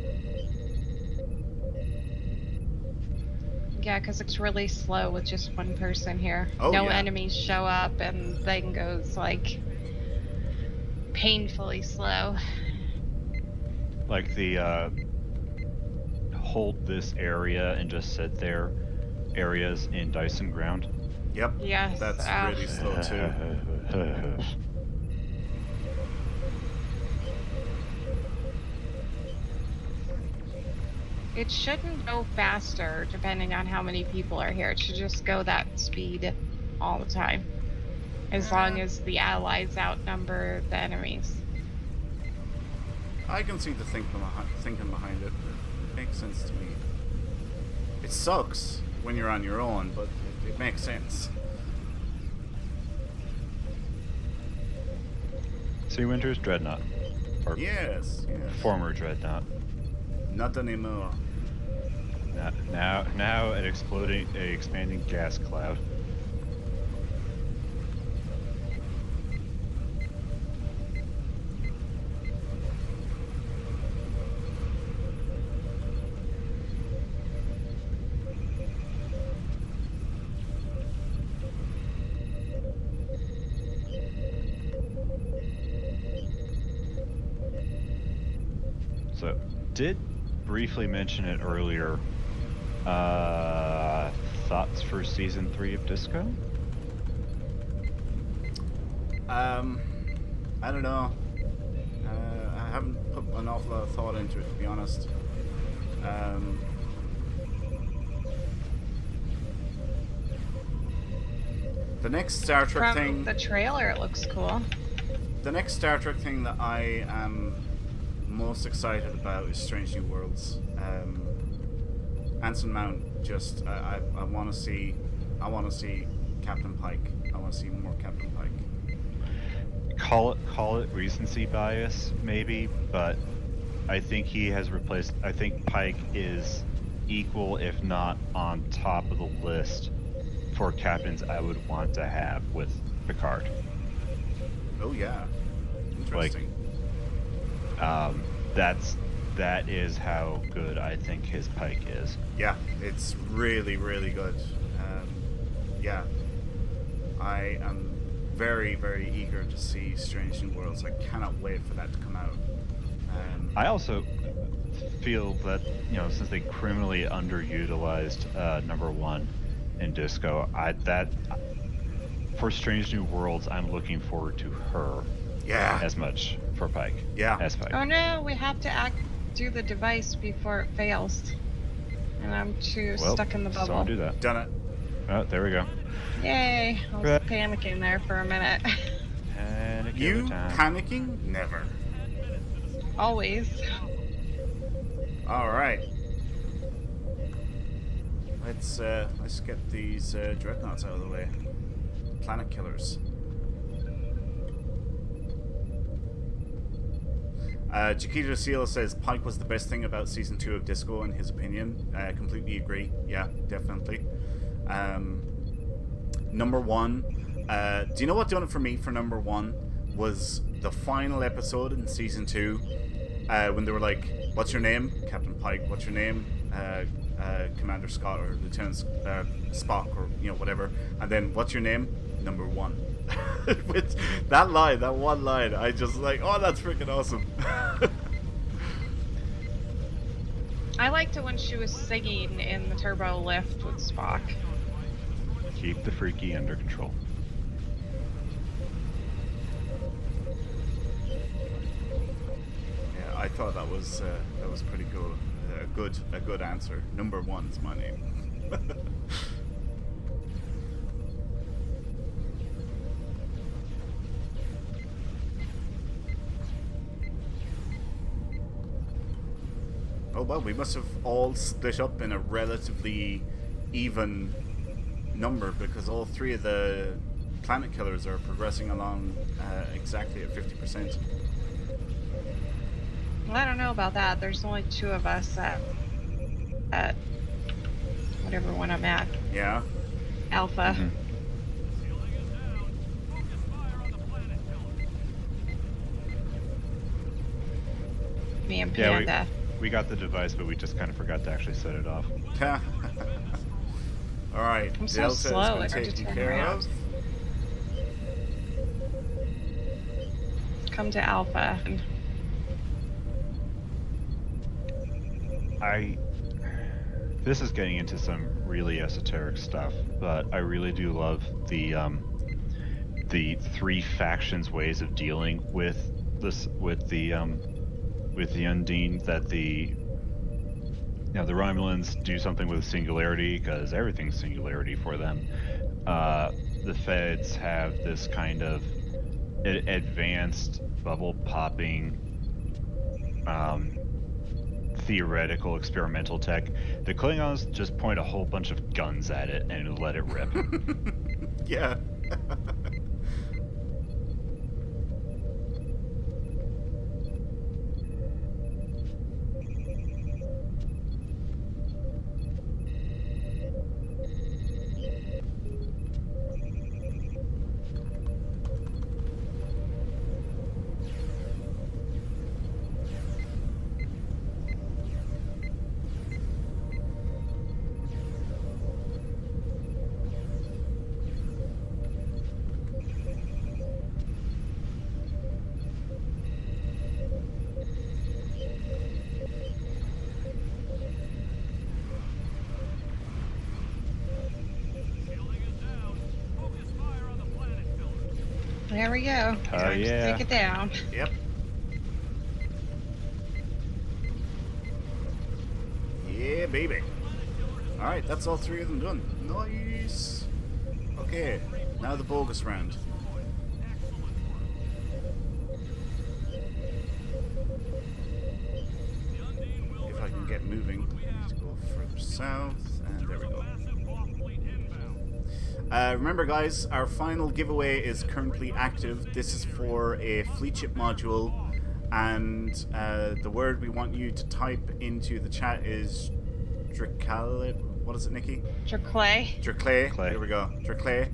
Yeah, because it's really slow with just one person here. Oh, No yeah. enemies show up, and then goes like painfully slow. Like the hold this area and just sit there areas in Dyson ground. Yep. Yes. That's really slow too. It shouldn't go faster depending on how many people are here. It should just go that speed all the time. As long as the allies outnumber the enemies. I can see the thinking behind it. It makes sense to me. It sucks when you're on your own, but it makes sense. Sea Winter's Dreadnought. Or Yes, yes. former Dreadnought. Not anymore. Now an expanding gas cloud. So, did briefly mention it earlier. Thoughts for season 3 of Disco? I don't know. I haven't put an awful lot of thought into it, to be honest. The next Star Trek From thing. the trailer, it looks cool. The next Star Trek thing that I am most excited about is Strange New Worlds. Anson Mount, just I want to see Captain Pike. I want to see more Captain Pike. Call it recency bias, maybe, but I think he has replaced. I think Pike is equal, if not on top of the list for captains I would want to have with Picard. Oh yeah, interesting. That is how good I think his Pike is. Yeah, it's really, really good. Yeah, I am very, very eager to see Strange New Worlds. I cannot wait for that to come out. I also feel that, since they criminally underutilized number 1 in Disco, for Strange New Worlds, I'm looking forward to her Yeah, as much for Pike. yeah. As Pike. Oh no, we have to do the device before it fails. And I'm too stuck in the bubble. Someone do that. Done it. Oh, there we go. Yay! I was Right. panicking there for a minute. Panic You every time. panicking? Never. Always. All right. Let's get these dreadnoughts out of the way. Planet killers. Chiquita Seal says Pike was the best thing about season 2 of Disco, in his opinion. Completely agree. Yeah, definitely. Number 1. Do you know what done it for me for number 1? Was the final episode in season 2 when they were like, "What's your name, Captain Pike? What's your name, Commander Scott or Lieutenant Spock or whatever?" And then, "What's your name, number 1?" With that line, that one line, I just like, oh, that's freaking awesome. I liked it when she was singing in the turbo lift with Spock. Keep the freaky under control. Yeah, I thought that was pretty cool. A good answer. Number 1 is my name. Oh well, we must have all split up in a relatively even number because all 3 of the planet killers are progressing along exactly at 50%. Well, I don't know about that. There's only 2 of us at whatever one I'm at. Yeah. Alpha. Mm-hmm. Shielding is down. Focus fire on the planet killer. Me and Yeah, Panda. we got the device, but we just kind of forgot to actually set it off. All right. I'm so Delta slow, has I been have to taken turn care around. of. Come to Alpha. This is getting into some really esoteric stuff, but I really do love the 3 factions ways of dealing with this, with the Undine. That the Romulans do something with singularity because everything's singularity for them. The Feds have this kind of advanced bubble popping theoretical experimental tech. The Klingons just point a whole bunch of guns at it and let it rip. Yeah. Shielding is down. Focus fire on the planet killer. There we go. Oh, Time yeah. to take it down. Yep. Yeah, baby. All right, that's all 3 of them done. Nice. Okay, now the bogus round. If I can get moving, I need to go further south, and there we go. Massive Ball fleet inbound. Remember, guys, our final giveaway is currently active. This is for a fleet ship module, and the word we want you to type into the chat is Dracale. What is it, Nikki? Draclay. Draclay. Clay. There we go. Draclay.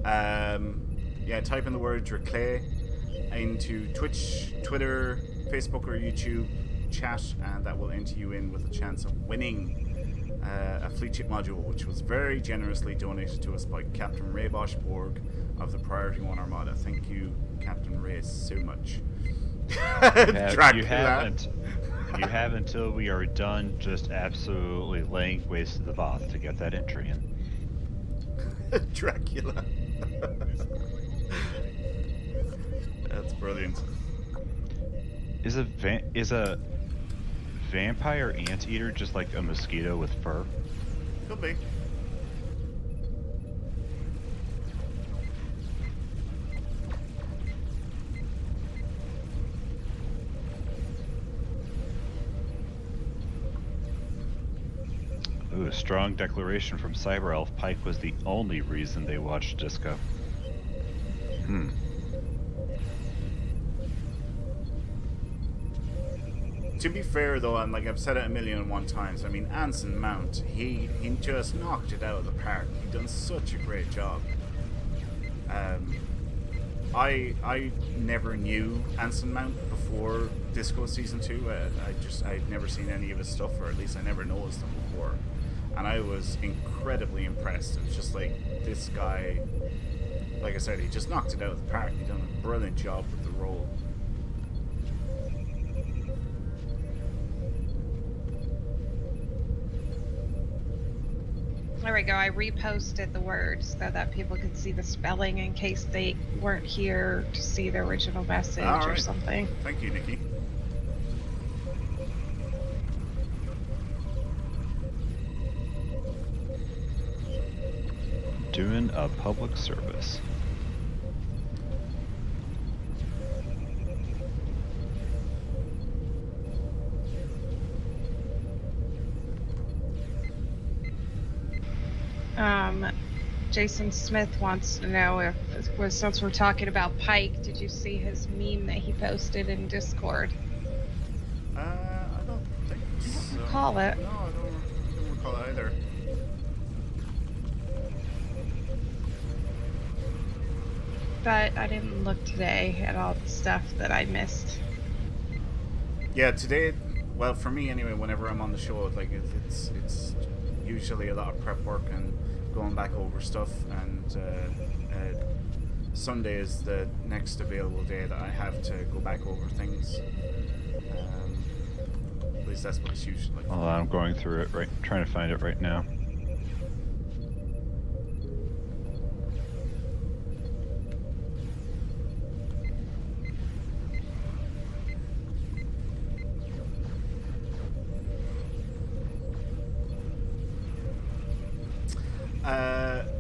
Yeah, type in the word Draclay into Twitch, Twitter, Facebook, or YouTube chat, and that will enter you in with a chance of winning a fleet ship module, which was very generously donated to us by Captain Ray Bosch Borg of the Priority 1 Armada. Thank you, Captain Ray, so much. You have until we are done just absolutely laying waste to the Voth to get that entry in. Dracula. That's brilliant. Is a vampire anteater just like a mosquito with fur? Could be. Ooh, a strong declaration from Cyber Elf. Pike was the only reason they watched Disco. To be fair though, and like I've said it 1,000,001 times, I mean Anson Mount, he just knocked it out of the park. He done such a great job. I never knew Anson Mount before Disco Season 2. I'd never seen any of his stuff, or at least I never noticed him before. And I was incredibly impressed. It was just like, this guy, like I said, he just knocked it out of the park. He done a brilliant job with the role. There we go. I reposted the words so that people could see the spelling in case they weren't here to see the original message or Alright. something. Thank you, Nikki. Doing a public service. Jason Smith wants to know if, since we're talking about Pike, did you see his meme that he posted in Discord? I don't think so. don't recall it. No, I don't recall it either. But I didn't look today at all the stuff that I missed. Yeah, today, well, for me anyway, whenever I'm on the show, like it's usually a lot of prep work and going back over stuff, and Sunday is the next available day that I have to go back over things. At least that's what it's usually like. Oh, I'm going through it right, trying to find it right now.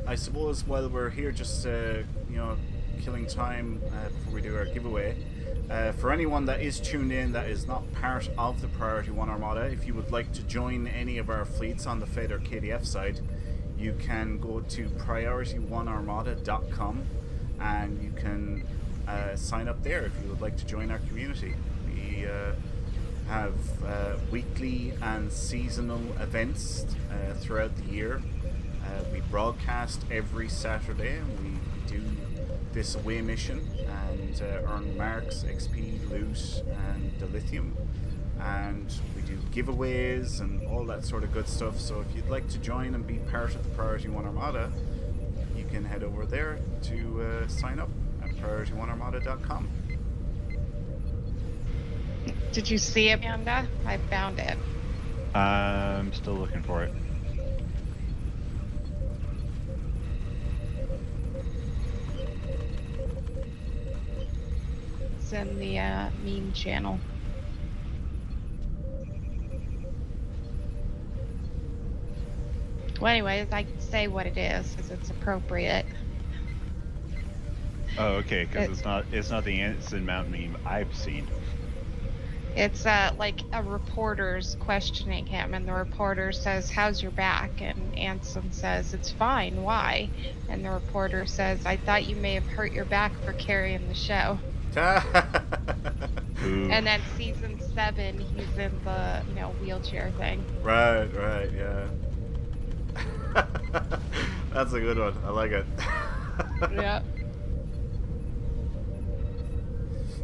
I suppose while we're here, just killing time before we do our giveaway. For anyone that is tuned in that is not part of the Priority 1 Armada, if you would like to join any of our fleets on the Fed or KDF side, you can go to priority1armada.com and you can sign up there if you would like to join our community. We have weekly and seasonal events throughout the year. We broadcast every Saturday, and we do this away mission and earn marks, XP, loot, and dilithium. And we do giveaways and all that sort of good stuff. So if you'd like to join and be part of the Priority 1 Armada, you can head over there to sign up at priority1armada.com. Did you see it, Amanda? I found it. I'm still looking for it. It's in the meme channel. Well, anyways, I can say what it is because it's appropriate. Oh, okay, because it's not the Anson Mount meme I've seen. It's like a reporter's questioning him, and the reporter says, "How's your back?" And Anson says, "It's fine. Why?" And the reporter says, "I thought you may have hurt your back for carrying the show." Ooh. And then season 7, he's in the wheelchair thing. Right, yeah. That's a good one. I like it. Yeah.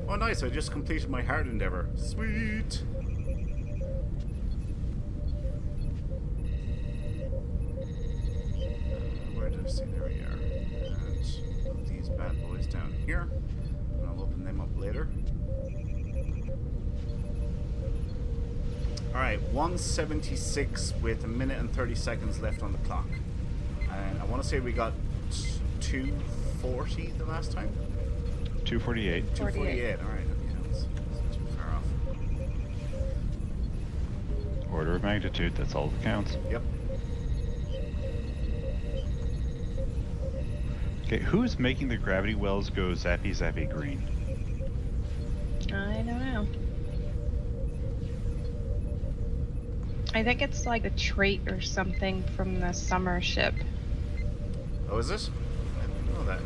Oh, nice. I just completed my hard endeavor. Sweet. Where did I see? There we are. And put these bad boys down here. And I'll open them up later. Alright, 176 with 1 minute and 30 seconds left on the clock. And I want to say we got 240 the last time? 248. 248, alright. Okay, that's too far off. Order of magnitude, that's all that counts. Yep. Okay, who's making the gravity wells go zappy zappy green? I don't know. I think it's like a trait or something from the summer ship. Oh, is it? I didn't know that.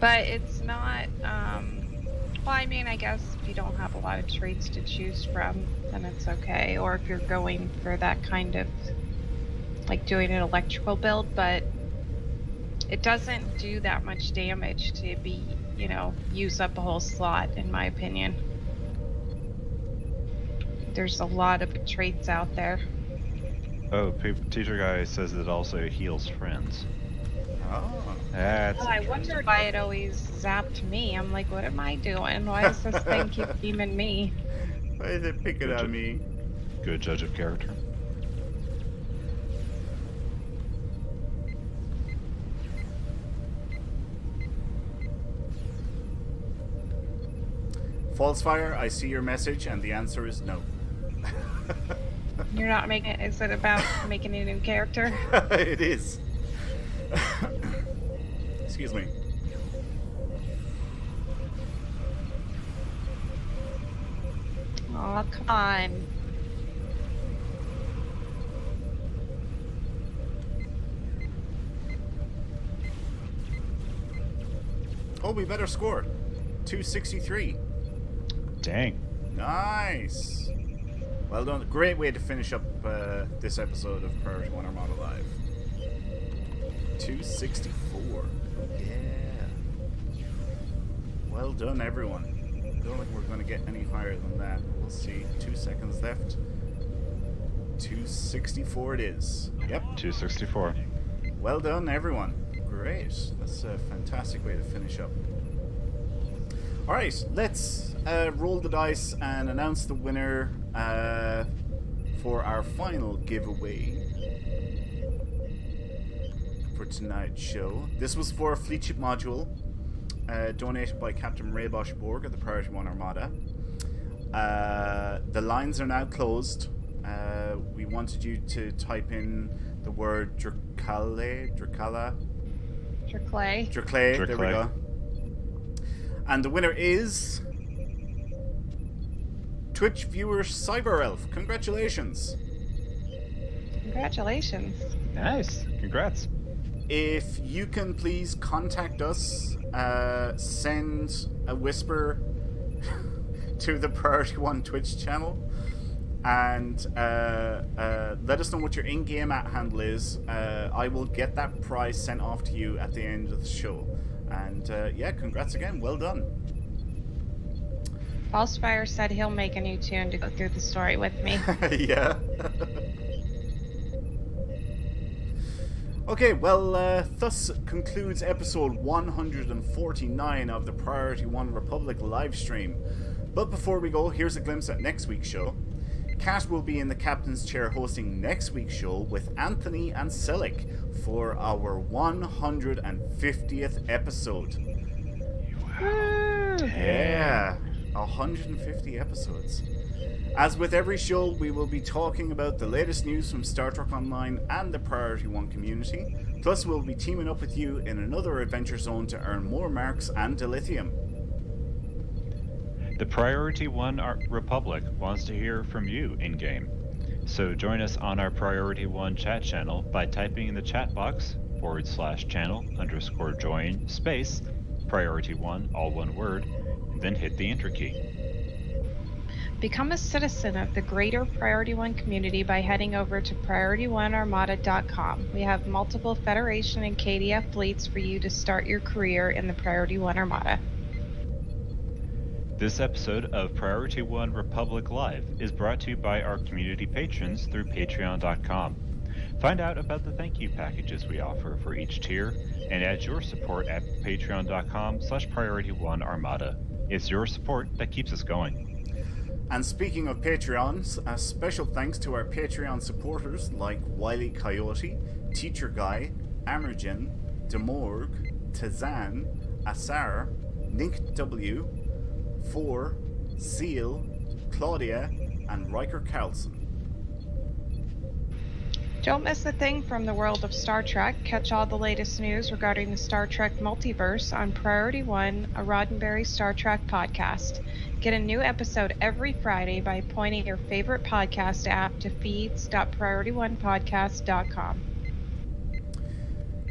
But it's not Well, I mean, I guess if you don't have a lot of traits to choose from, then it's okay. Or if you're going for that kind of, like doing an electrical build, but it doesn't do that much damage to be, use up a whole slot, in my opinion. There's a lot of traits out there. Oh, teacher guy says it also heals friends. Oh. That's I wondered why it always zapped me. I'm like, what am I doing? Why does this thing keep beaming me? Why is it picking on me? good judge of character. Falsefire, I see your message, and the answer is no. You're not making it. Is it about making a new character? It is. Excuse me. Oh, come on. Oh, we better score. 263. Dang. Nice. Well done. Great way to finish up this episode of Priority 1 Armada Live. 264. Yeah. Well done, everyone. I don't think we're going to get any higher than that. We'll see. 2 seconds left. 264 it is. Yep. 264. Well done, everyone. Great. That's a fantastic way to finish up. Alright, let's roll the dice and announce the winner for our final giveaway for tonight's show. This was for a fleet ship module donated by Captain Raybosh Borg of the Priority 1 Armada. The lines are now closed. We wanted you to type in the word Dracale, there we go. And the winner is Twitch viewer CyberElf. Congratulations. Congratulations. Nice. Congrats. If you can please contact us, send a whisper to the Priority 1 Twitch channel and let us know what your in-game @handle is. I will get that prize sent off to you at the end of the show. And yeah, congrats again. Well done. Falsefire said he'll make a new tune to go through the story with me. Yeah. Okay, well, thus concludes episode 149 of the Priority 1 Republic live stream. But before we go, here's a glimpse at next week's show. Kat will be in the captain's chair hosting next week's show with Anthony and Selick for our 150th episode. Yeah, 150 episodes. As with every show, we will be talking about the latest news from Star Trek Online and the Priority 1 community. Plus, we'll be teaming up with you in another adventure zone to earn more marks and dilithium. The Priority 1 Republic wants to hear from you in-game. So join us on our Priority 1 chat channel by typing in the chat box /channel_join space Priority 1, all one word, and then hit the enter key. Become a citizen of the greater Priority 1 community by heading over to PriorityOneArmada.com. We have multiple Federation and KDF fleets for you to start your career in the Priority 1 Armada. This episode of Priority 1 Republic Live is brought to you by our community patrons through Patreon.com. Find out about the thank you packages we offer for each tier and add your support at Patreon.com/Priority1Armada. It's your support that keeps us going. And speaking of Patreons, a special thanks to our Patreon supporters like Wily Coyote, Teacher Guy, Amergen, Demorg, Tazan, Asar, Nink W, 4, Seal, Claudia, and Riker Carlson. Don't miss a thing from the world of Star Trek. Catch all the latest news regarding the Star Trek Multiverse on Priority 1, a Roddenberry Star Trek podcast. Get a new episode every Friday by pointing your favorite podcast app to feeds.PriorityOnePodcast.com.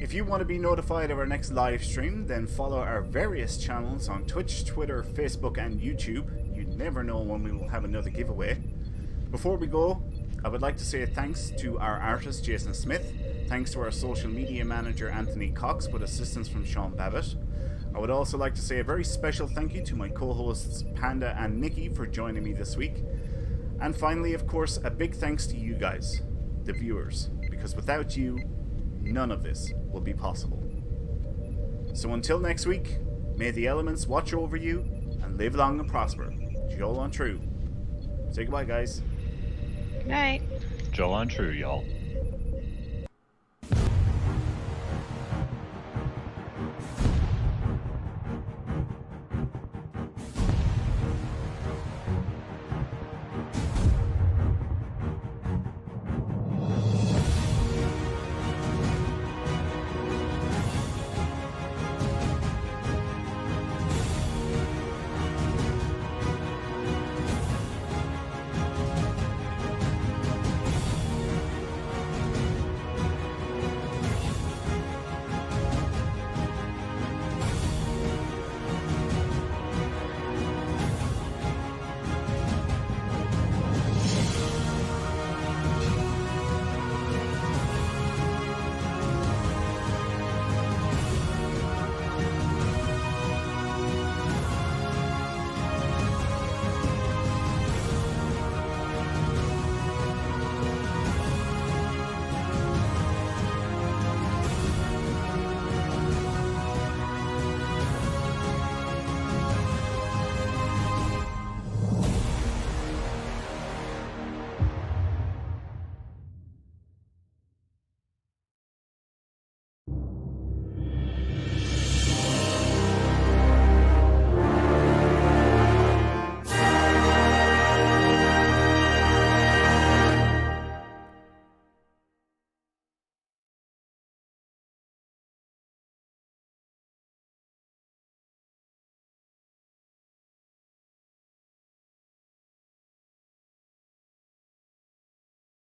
If you want to be notified of our next live stream, then follow our various channels on Twitch, Twitter, Facebook, and YouTube. You never know when we will have another giveaway. Before we go, I would like to say thanks to our artist Jason Smith, thanks to our social media manager Anthony Cox with assistance from Sean Babbitt. I would also like to say a very special thank you to my co-hosts Panda and Nikki for joining me this week. And finally, of course, a big thanks to you guys, the viewers, because without you, none of this will be possible. So until next week, may the elements watch over you and live long and prosper. Joel on True. Say goodbye, guys. Good night. Joel on True, y'all.